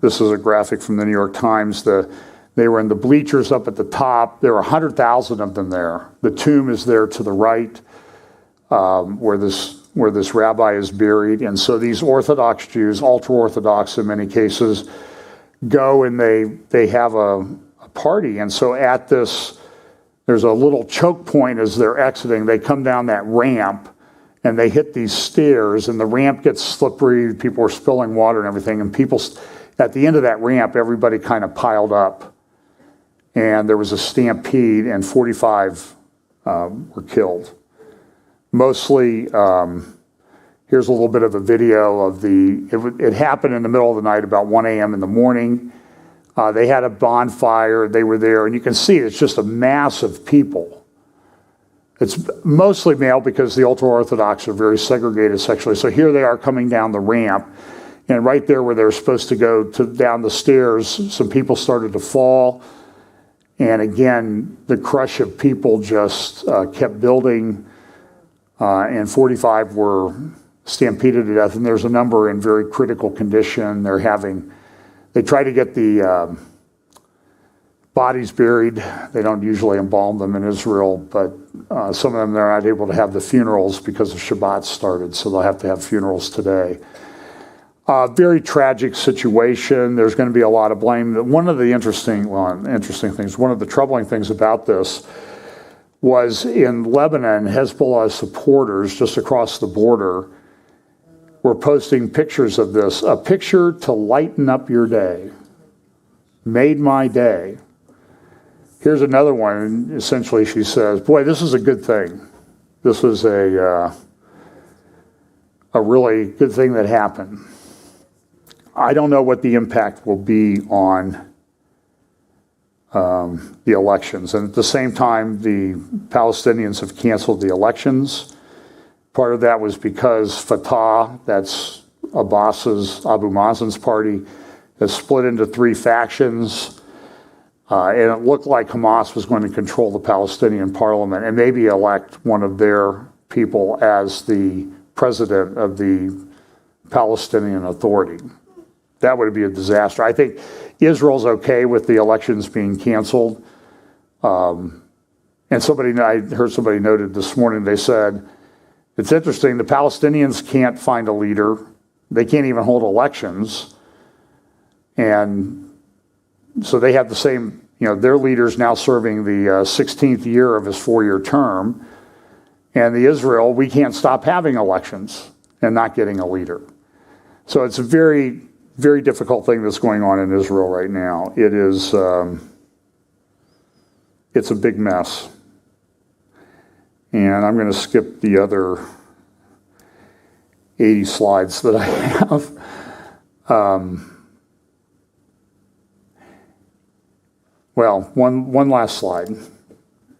this is a graphic from the New York Times, they were in the bleachers up at the top. There were 100,000 of them there. The tomb is there to the right, where this rabbi is buried. And so these Orthodox Jews, ultra-Orthodox in many cases, go and they have a party. And so at this, there's a little choke point as they're exiting. They come down that ramp and they hit these stairs, and the ramp gets slippery. People are spilling water and everything. And people, at the end of that ramp, everybody kind of piled up. And there was a stampede, and 45 were killed. Mostly, here's a little bit of a video of it happened in the middle of the night, about 1 a.m. in the morning. They had a bonfire, they were there, and you can see it's just a mass of people. It's mostly male because the ultra-Orthodox are very segregated sexually. So here they are coming down the ramp, and right there where they're supposed to go down the stairs, some people started to fall. And again, the crush of people just kept building, and 45 were stampeded to death, and there's a number in very critical condition. They try to get the bodies buried. They don't usually embalm them in Israel, but some of them, they're not able to have the funerals because the Shabbat started, so they'll have to have funerals today. Very tragic situation. There's going to be a lot of blame. One of the interesting things, one of the troubling things about this was in Lebanon, Hezbollah supporters just across the border were posting pictures of this, a picture to lighten up your day. Made my day. Here's another one. Essentially, she says, boy, this is a good thing. This was a really good thing that happened. I don't know what the impact will be on the elections. And at the same time, the Palestinians have canceled the elections. Part of that was because Fatah, that's Abu Mazen's party, has split into 3 factions. And it looked like Hamas was going to control the Palestinian parliament and maybe elect one of their people as the president of the Palestinian Authority. That would be a disaster. I think Israel's okay with the elections being canceled. And I heard somebody noted this morning, they said, it's interesting, the Palestinians can't find a leader. They can't even hold elections. And so they have the same, their leader's now serving the 16th year of his 4-year term. And the Israel, we can't stop having elections and not getting a leader. So it's a very, very difficult thing that's going on in Israel right now. It is, it's a big mess. And I'm going to skip the other 80 slides that I have. One last slide.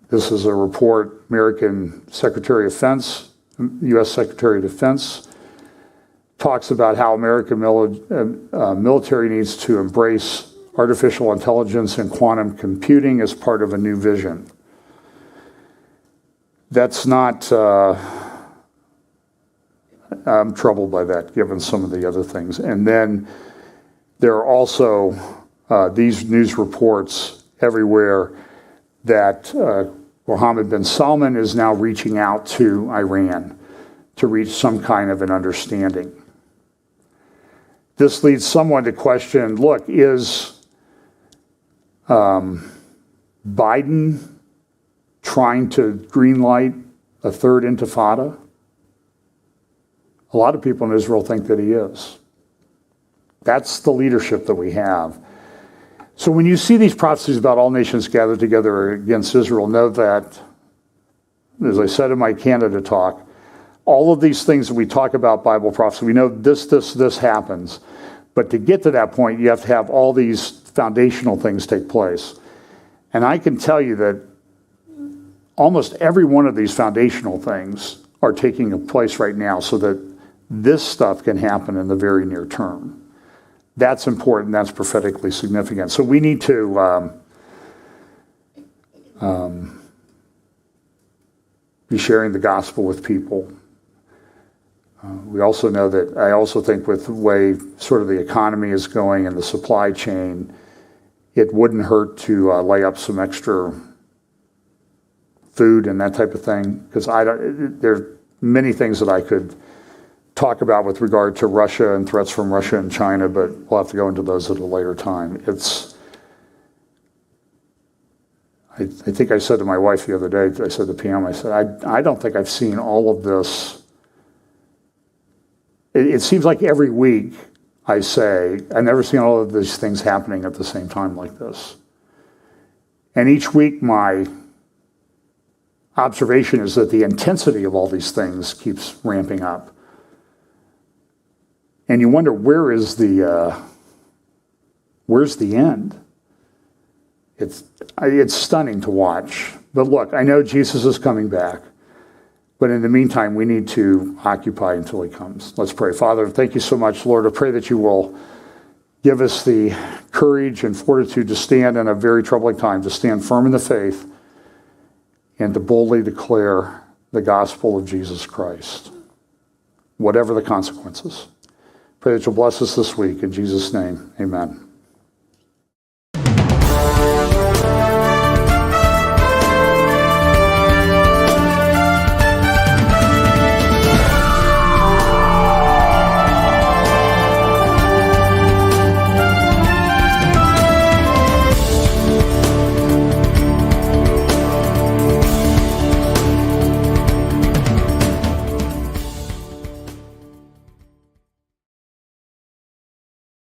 This is a report, American Secretary of Defense, U.S. Secretary of Defense, talks about how American military needs to embrace artificial intelligence and quantum computing as part of a new vision. That's not, I'm troubled by that, given some of the other things. And then there are also these news reports everywhere that Mohammed bin Salman is now reaching out to Iran to reach some kind of an understanding. This leads someone to question, look, is Biden trying to greenlight a third intifada? A lot of people in Israel think that he is. That's the leadership that we have. So when you see these prophecies about all nations gathered together against Israel, know that, as I said in my Canada talk, all of these things that we talk about Bible prophecy, we know this happens. But to get to that point, you have to have all these foundational things take place. And I can tell you that almost every one of these foundational things are taking place right now so that this stuff can happen in the very near term. That's important. That's prophetically significant. So we need to be sharing the gospel with people. We also know that I also think with the way sort of the economy is going and the supply chain, it wouldn't hurt to lay up some extra food and that type of thing, because there are many things that I could talk about with regard to Russia and threats from Russia and China, but we'll have to go into those at a later time. I think I said to my wife the other day, I said to Pam, I said, I don't think I've seen all of this. It seems like every week I say, I've never seen all of these things happening at the same time like this. And each week my observation is that the intensity of all these things keeps ramping up. And you wonder, where's the end? It's stunning to watch. But look, I know Jesus is coming back. But in the meantime, we need to occupy until he comes. Let's pray. Father, thank you so much, Lord. I pray that you will give us the courage and fortitude to stand in a very troubling time, to stand firm in the faith, and to boldly declare the gospel of Jesus Christ, whatever the consequences. Pray that you'll bless us this week. In Jesus' name, amen.